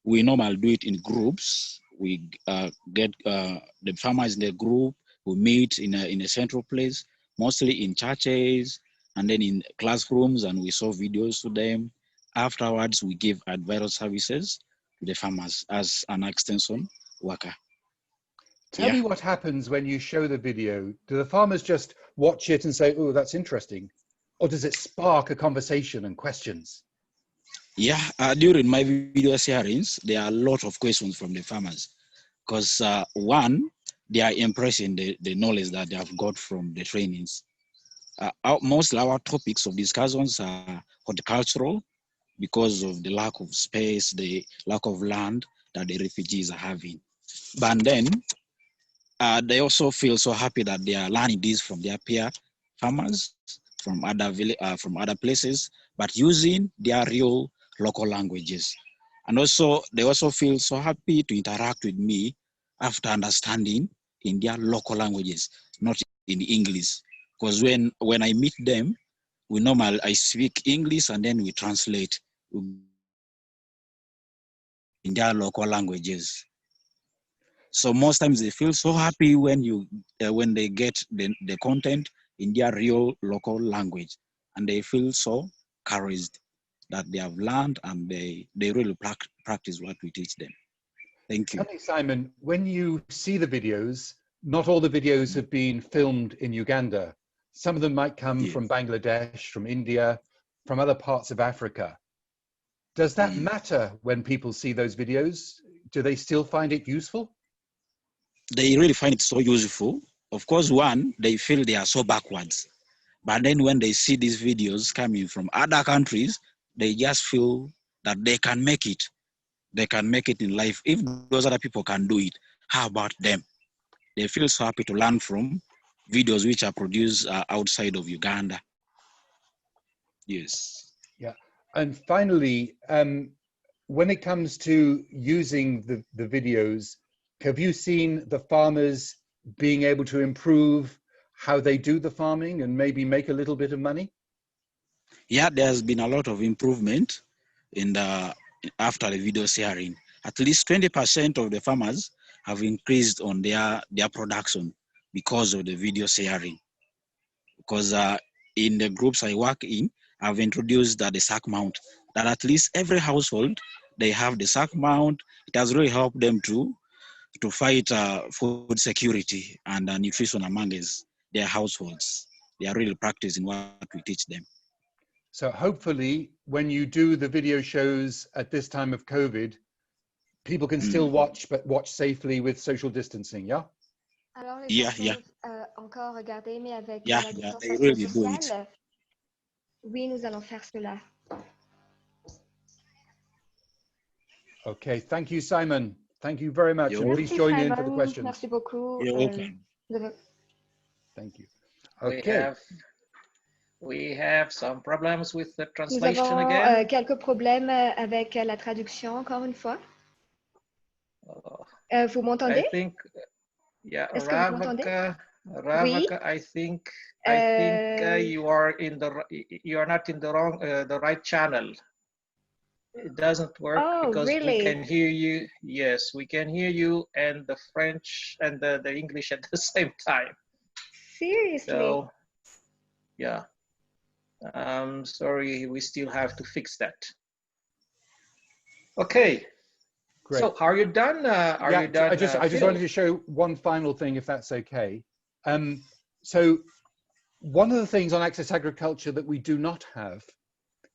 we normally do it in groups. We get the farmers in the group, we meet in a central place, mostly in churches and then in classrooms, and we show videos to them. Afterwards, we give advisory services to the farmers as an extension worker. Tell me what happens when you show the video. Do the farmers just watch it and say, oh, that's interesting? Or does it spark a conversation and questions? Yeah, during my video sharings, there are a lot of questions from the farmers because one, they are impressing the knowledge that they have got from the trainings. Mostly our topics of discussions are horticultural because of the lack of space, the lack of land that the refugees are having. But then they also feel so happy that they are learning this from their peer farmers from other places, but using their real local languages. And also, they also feel so happy to interact with me after understanding in their local languages, not in English. Because when I meet them, I speak English and then we translate in their local languages. So most times they feel so happy when they get the content in their real local language, and they feel so encouraged that they have learned and they really practice what we teach them. Thank you. Tell me, Simon, when you see the videos, not all the videos have been filmed in Uganda. Some of them might come Yes. from Bangladesh, from India, from other parts of Africa. Does that matter when people see those videos? Do they still find it useful? They really find it so useful. Of course, one, they feel they are so backwards. But then when they see these videos coming from other countries, they just feel that they can make it. They can make it in life. If those other people can do it, how about them? They feel so happy to learn from videos which are produced outside of Uganda. Yes. Yeah. And finally, when it comes to using the videos, have you seen the farmers being able to improve how they do the farming and maybe make a little bit of money? Yeah, there's been a lot of improvement after the video sharing. At least 20% of the farmers have increased on their production because of the video sharing. Because in the groups I work in, I've introduced the sack mount, that at least every household, they have the sack mount. It has really helped them to fight food security and nutrition among their households. They are really practicing what we teach them. So hopefully when you do the video shows at this time of COVID, people can still watch, but watch safely with social distancing, yeah? Alors, les Yeah, gens yeah. peuvent encore regarder, mais avec Yeah, la yeah, they distanciation really do it. sociale. Oui, nous allons faire cela. Okay, thank you, Simon. Thank you very much. You're And welcome. please join in for the Simon. questions. Merci beaucoup. You're welcome. Thank you. We Okay. have some problems with the Nous translation avons again. quelques problèmes avec la traduction, encore une fois. Vous m'entendez? I think, yeah, Est-ce que vous m'entendez? Ravaka, I think you are not in the right channel. It doesn't work because really? we can hear you. Yes, we can hear you and the French and the English at the same time. Seriously? So, yeah. Sorry, we still have to fix that. Okay. Great. So are you done? You done? I just wanted to show one final thing, if that's okay. So one of the things on Access Agriculture that we do not have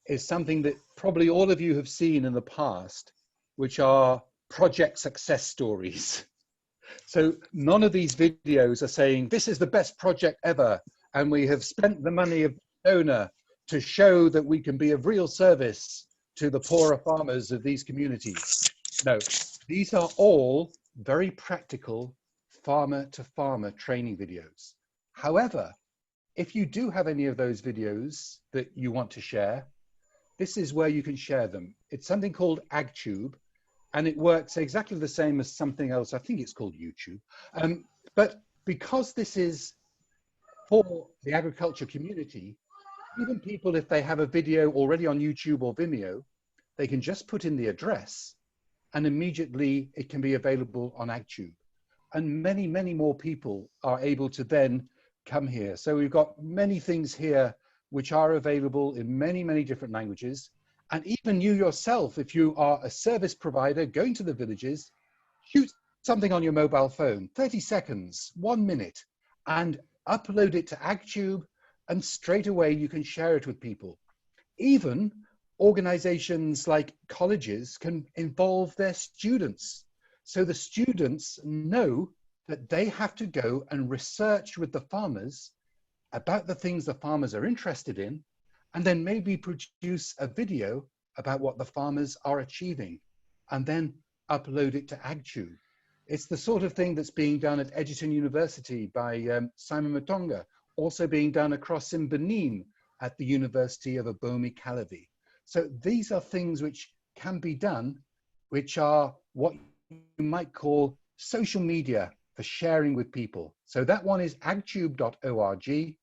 is something that probably all of you have seen in the past, which are project success stories. So none of these videos are saying, this is the best project ever, and we have spent the money of the donor to show that we can be of real service to the poorer farmers of these communities. No, these are all very practical farmer-to-farmer training videos. However, if you do have any of those videos that you want to share, this is where you can share them. It's something called AgTube, and it works exactly the same as something else. I think it's called YouTube. But because this is for the agriculture community, even people, if they have a video already on YouTube or Vimeo, they can just put in the address and immediately it can be available on AgTube. And many, many more people are able to then come here. So we've got many things here which are available in many, many different languages. And even you yourself, if you are a service provider going to the villages, shoot something on your mobile phone, 30 seconds, 1 minute, and upload it to AgTube, and straight away you can share it with people. Even organizations like colleges can involve their students. So the students know that they have to go and research with the farmers about the things the farmers are interested in, and then maybe produce a video about what the farmers are achieving, and then upload it to AgTube. It's the sort of thing that's being done at Egerton University by Simon Matonga, also being done across in Benin at the University of Abomi Calavi. So these are things which can be done, which are what you might call social media for sharing with people. So that one is agtube.org,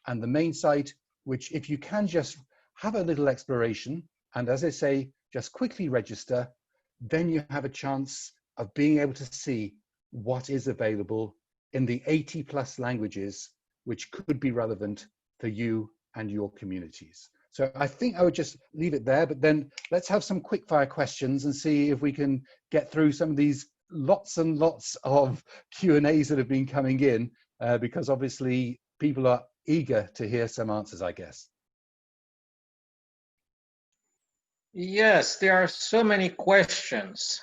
and the main site, which if you can just have a little exploration, and as I say, just quickly register, then you have a chance of being able to see what is available in the 80+ languages, which could be relevant for you and your communities. So I think I would just leave it there, but then let's have some quick fire questions and see if we can get through some of these lots and lots of Q&As that have been coming in because obviously people are eager to hear some answers, I guess. Yes, there are so many questions.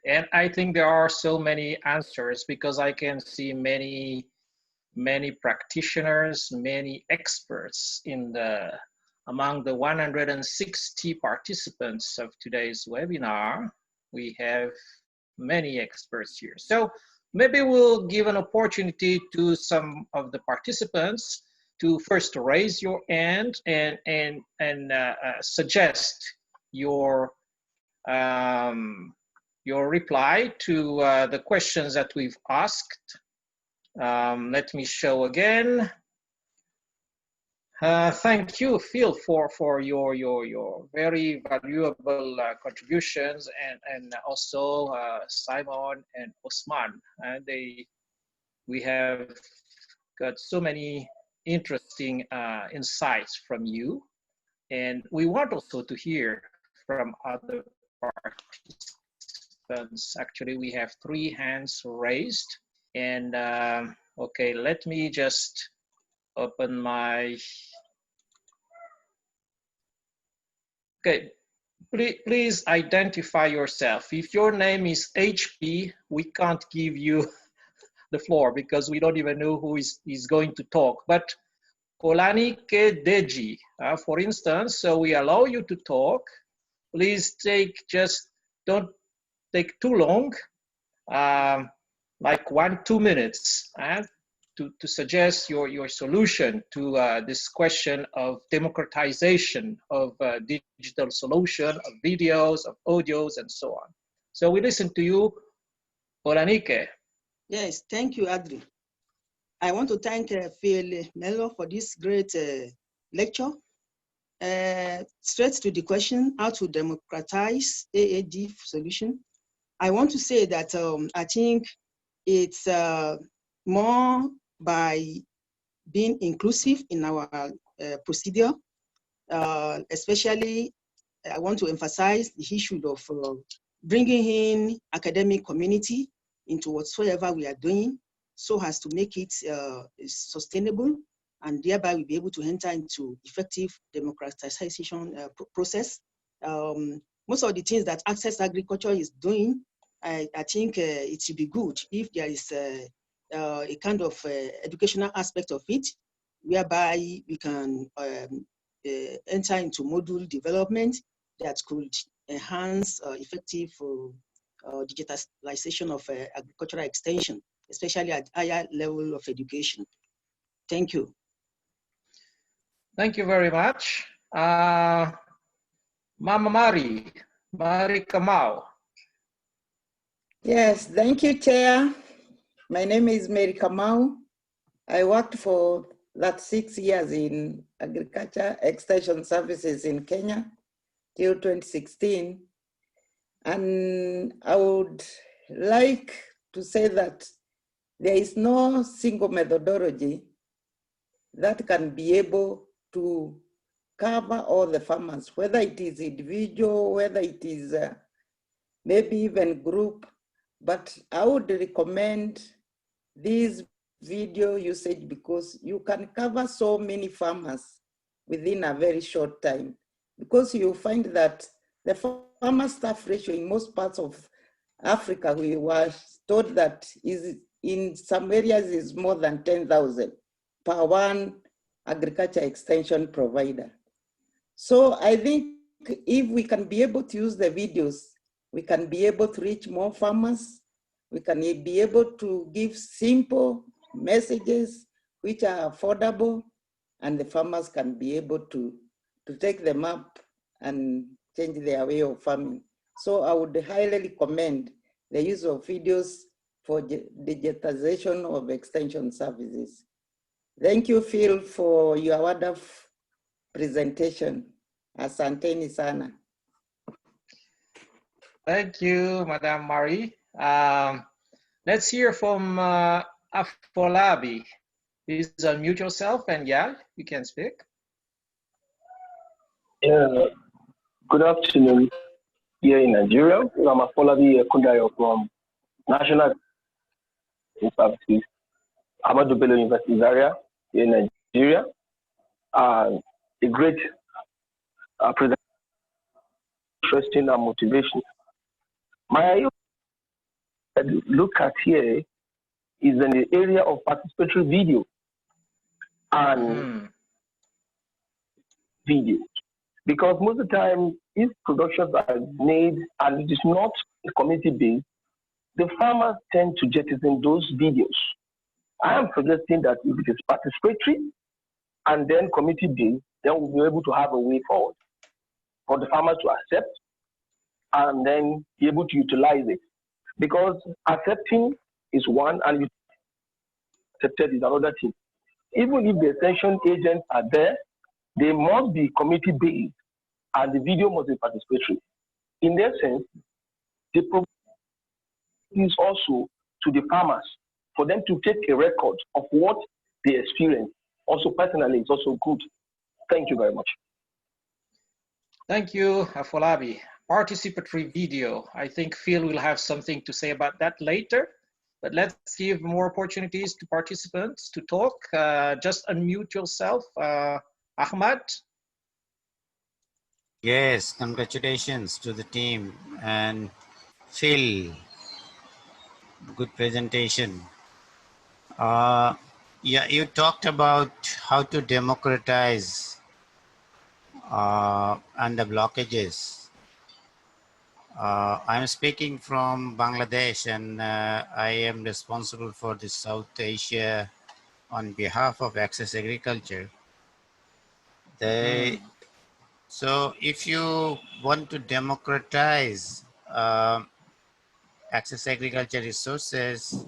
And I think there are so many answers because I can see many practitioners, many experts among the 160 participants of today's webinar. We have many experts here. So maybe we'll give an opportunity to some of the participants to first raise your hand and suggest your reply to the questions that we've asked. Let me show again. Thank you, Phil, for your very valuable contributions, and also Simon and Osman. We have got so many interesting insights from you, and we want also to hear from other participants. Actually, we have 3 hands raised, and okay, let me just open my. Okay, please identify yourself. If your name is HP, we can't give you the floor because we don't even know who is going to talk. But Kolanike Deji, for instance, so we allow you to talk. Please don't take too long, like 1-2 minutes, to suggest your solution to this question of democratization of digital solution, of videos, of audios, and so on. So we listen to you, Olanike. Yes, thank you, Adri. I want to thank Phil Mello for this great lecture. Straight to the question, how to democratize AAD solution. I want to say that I think it's more by being inclusive in our procedure. Especially, I want to emphasize the issue of bringing in academic community into whatsoever we are doing, so as to make it sustainable, and thereby we'll be able to enter into effective democratization process. Most of the things that Access Agriculture is doing, I think it should be good if there is a kind of educational aspect of it, whereby we can enter into module development that could enhance effective digitalization of agricultural extension, especially at higher level of education. Thank you. Thank you very much. Mama Mari Kamau. Yes, thank you, Chair. My name is Mary Kamau. I worked for 6 years in agriculture extension services in Kenya till 2016. And I would like to say that there is no single methodology that can be able to cover all the farmers, whether it is individual, whether it is maybe even group. But I would recommend this video usage because you can cover so many farmers within a very short time, because you find that the farmer staff ratio in most parts of Africa, we were told that is in some areas is more than 10,000 per one agriculture extension provider. So I think if we can be able to use the videos, we can be able to reach more farmers. We can be able to give simple messages which are affordable, and the farmers can be able to take them up and change their way of farming. So I would highly recommend the use of videos for digitization of extension services. Thank you, Phil, for your wonderful presentation. Asanteni sana. Thank you, Madam Marie. Let's hear from Afolabi. Please unmute yourself, and yeah, you can speak. Yeah, good afternoon. here in Nigeria. I'm a Folabi Kundayo from National Services, Ahmadu Bello University area here in Nigeria. A great presentation, interesting and motivation. My look at here is in the area of participatory video and video. Because most of the time, if productions are made and it is not community-based, the farmers tend to jettison those videos. I am suggesting that if it is participatory and then community-based, then we'll be able to have a way forward for the farmers to accept and then be able to utilize it. Because accepting is one and accepted is another thing. Even if the extension agents are there, they must be community-based and the video must be participatory. In that sense, the program is also to the farmers for them to take a record of what they experience. Also, personally, it's also good. Thank you very much. Thank you, Afolabi. Participatory video. I think Phil will have something to say about that later, but let's give more opportunities to participants to talk. Just unmute yourself. Ahmad? Yes, congratulations to the team and Phil. Good presentation. Yeah, you talked about how to democratize and the blockages. I'm speaking from Bangladesh and I am responsible for the South Asia on behalf of Access Agriculture. So if you want to democratize access agriculture resources,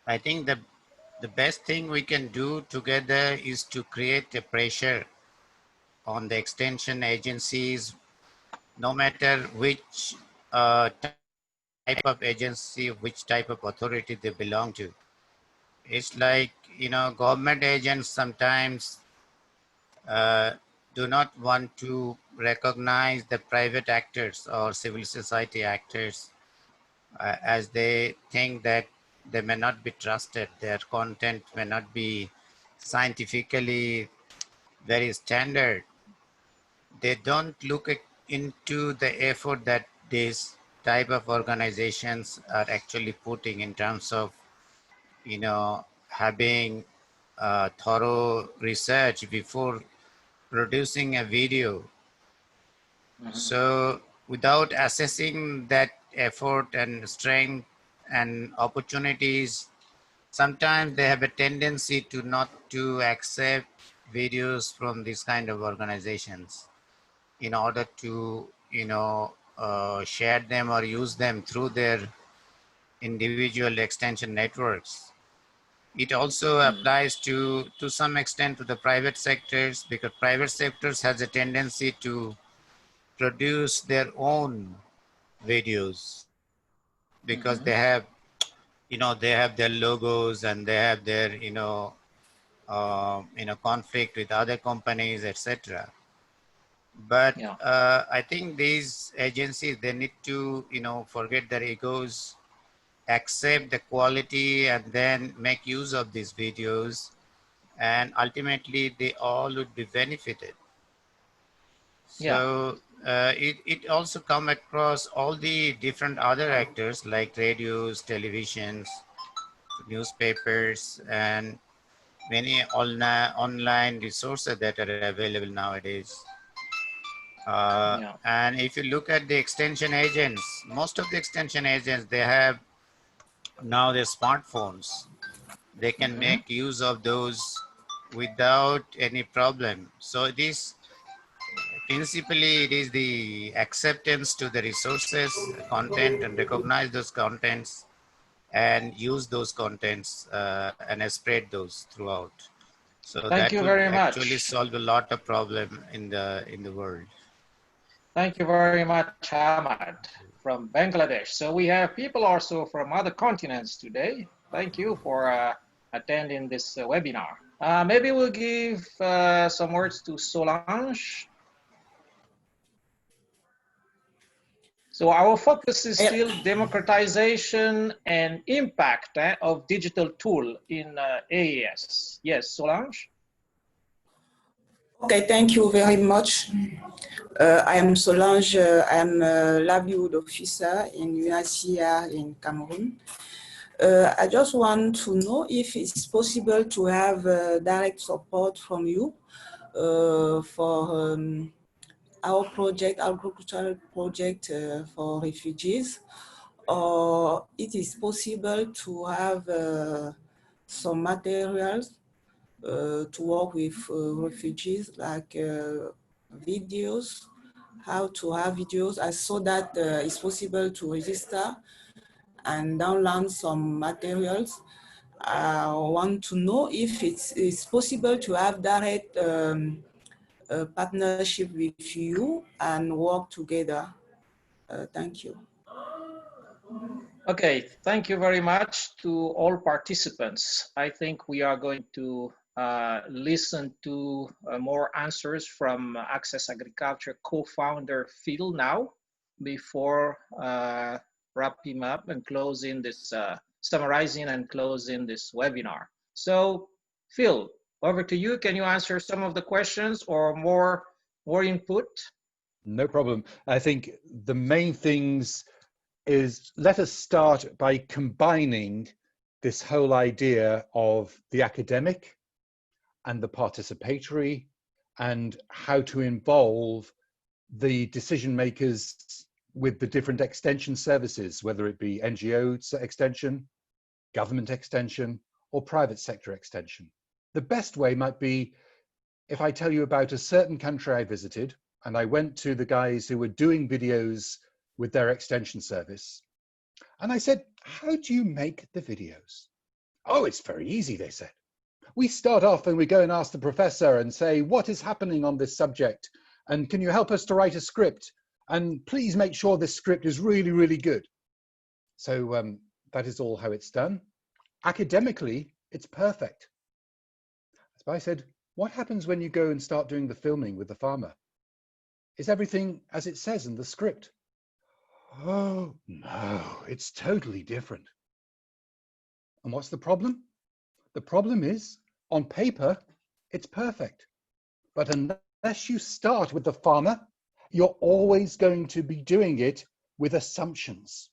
I think the best thing we can do together is to create a pressure on the extension agencies, no matter which type of agency, which type of authority they belong to. It's like, you know, government agents sometimes do not want to recognize the private actors or civil society actors as they think that they may not be trusted, their content may not be scientifically very standard. They don't look into the effort that these type of organizations are actually putting in terms of, you know, having thorough research before producing a video. So without assessing that effort and strength and opportunities, sometimes they have a tendency to not to accept videos from these kind of organizations in order to, you know, share them or use them through their individual extension networks. It also applies to some extent to the private sectors, because private sectors has a tendency to produce their own videos because they have, you know, they have their logos and they have their, you know, conflict with other companies, etc. But I think these agencies, they need to, you know, forget their egos, accept the quality, and then make use of these videos, and ultimately they all would be benefited. So it also come across all the different other actors like radios, televisions, newspapers, and many online resources that are available nowadays. And if you look at the extension agents, most of the extension agents, they have now their smartphones. They can make use of those without any problem. So this principally, it is the acceptance to the resources, content, and recognize those contents and use those contents and spread those throughout. So Thank that you would very actually much. solve a lot of problem in the world. Thank you very much, Ahmad, from Bangladesh. So we have people also from other continents today. Thank you for attending this webinar. Maybe we'll give some words to Solange. So our focus is still democratization and impact of digital tool in AEAS. Yes, Solange? Okay, thank you very much. I am Solange. I am a livelihood officer in UNHCR in Cameroon. I just want to know if it's possible to have direct support from you for our project, our agricultural project for refugees, or it is possible to have some materials to work with refugees, like videos, how to have videos. I saw that it's possible to register and download some materials. I want to know if it's possible to have direct partnership with you and work together. Thank you. Okay, thank you very much to all participants. I think we are going to listen to more answers from Access Agriculture co-founder Phil now, before wrapping up and closing this, summarizing and closing this webinar. So Phil, over to you. Can you answer some of the questions or more input? No problem. I think the main things is, let us start by combining this whole idea of the academic and the participatory, and how to involve the decision makers with the different extension services, whether it be NGO extension, government extension, or private sector extension. The best way might be if I tell you about a certain country I visited, and I went to the guys who were doing videos with their extension service. And I said, how do you make the videos? Oh, it's very easy, they said. We start off and we go and ask the professor and say, what is happening on this subject? And can you help us to write a script? And please make sure this script is really, really good. So that is all how it's done. Academically, it's perfect. So I said, what happens when you go and start doing the filming with the farmer? Is everything as it says in the script? Oh, no, it's totally different. And what's the problem? The problem is, on paper, it's perfect. But unless you start with the farmer, you're always going to be doing it with assumptions.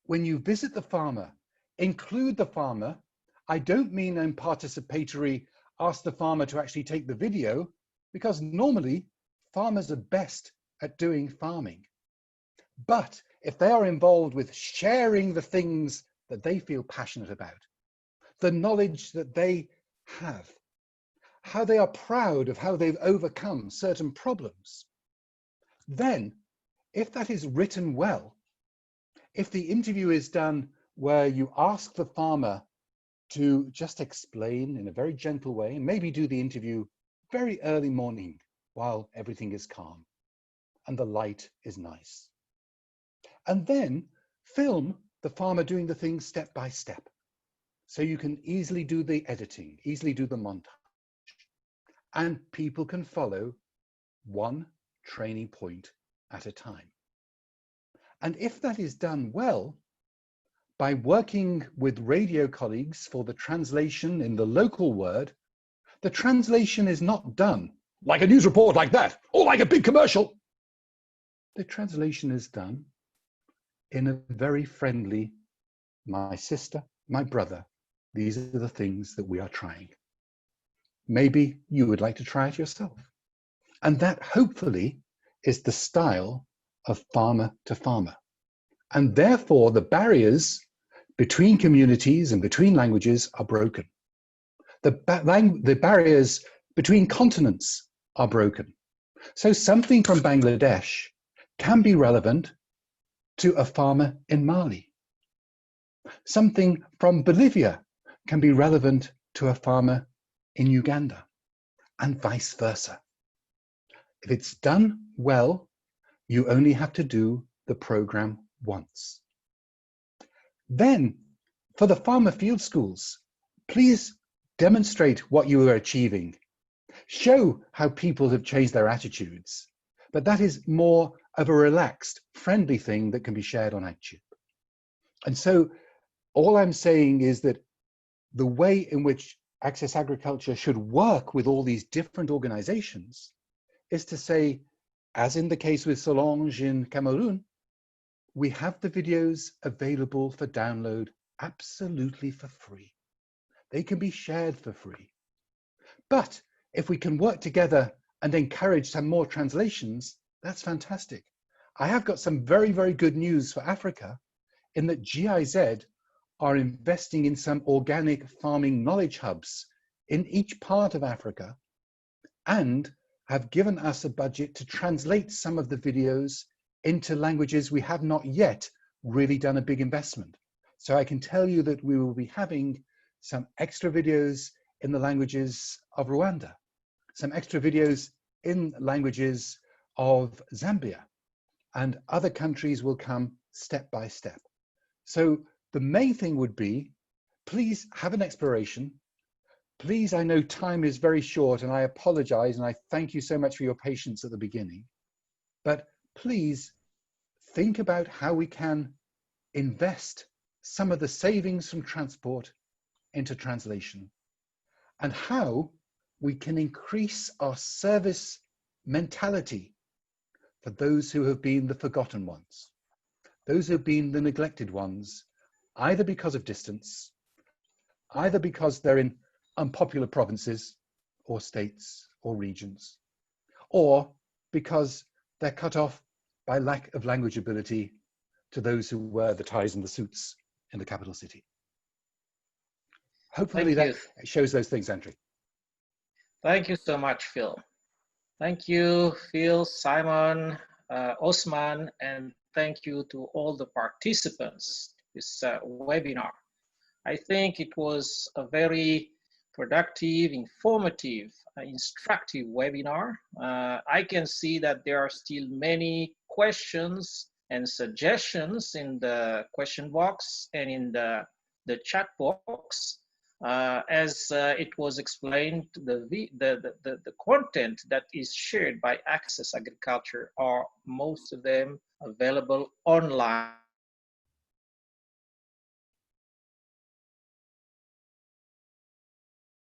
When you visit the farmer, include the farmer. I don't mean in participatory, ask the farmer to actually take the video, because normally farmers are best at doing farming. But if they are involved with sharing the things that they feel passionate about, the knowledge that they have, how they are proud of how they've overcome certain problems, then if that is written well, if the interview is done where you ask the farmer to just explain in a very gentle way, and maybe do the interview very early morning while everything is calm and the light is nice. And then film the farmer doing the things step by step. So you can easily do the editing, easily do the montage. And people can follow one training point at a time. And if that is done well, by working with radio colleagues for the translation in the local word, the translation is not done like a news report like that, or like a big commercial. The translation is done in a very friendly, my sister, my brother, these are the things that we are trying. Maybe you would like to try it yourself. And that hopefully is the style of farmer to farmer. And therefore the barriers between communities and between languages are broken. The barriers between continents are broken. So something from Bangladesh can be relevant to a farmer in Mali. Something from Bolivia can be relevant to a farmer in Uganda, and vice versa. If it's done well, you only have to do the program once. Then, for the farmer field schools, please demonstrate what you are achieving. Show how people have changed their attitudes. But that is more of a relaxed, friendly thing that can be shared on YouTube. And so all I'm saying is that the way in which Access Agriculture should work with all these different organizations is to say, as in the case with Solange in Cameroon, we have the videos available for download absolutely for free. They can be shared for free. But if we can work together and encourage some more translations, that's fantastic. I have got some very, very good news for Africa in that GIZ are investing in some organic farming knowledge hubs in each part of Africa and have given us a budget to translate some of the videos into languages we have not yet really done a big investment. So I can tell you that we will be having some extra videos in the languages of Rwanda, some extra videos in languages of Zambia, and other countries will come step by step. So the main thing would be, please have an exploration. Please, I know time is very short and I apologize and I thank you so much for your patience at the beginning, but please think about how we can invest some of the savings from transport into translation and how we can increase our service mentality for those who have been the forgotten ones, those who have been the neglected ones, either because of distance, either because they're in unpopular provinces or states or regions, or because they're cut off by lack of language ability to those who wear the ties and the suits in the capital city. Hopefully that shows those things, Andrew. Thank you so much, Phil. Thank you, Phil, Simon, Osman, and thank you to all the participants in this webinar. I think it was a very productive, informative, instructive webinar. I can see that there are still many questions and suggestions in the question box and in the chat box. As it was explained, the content that is shared by Access Agriculture are most of them available online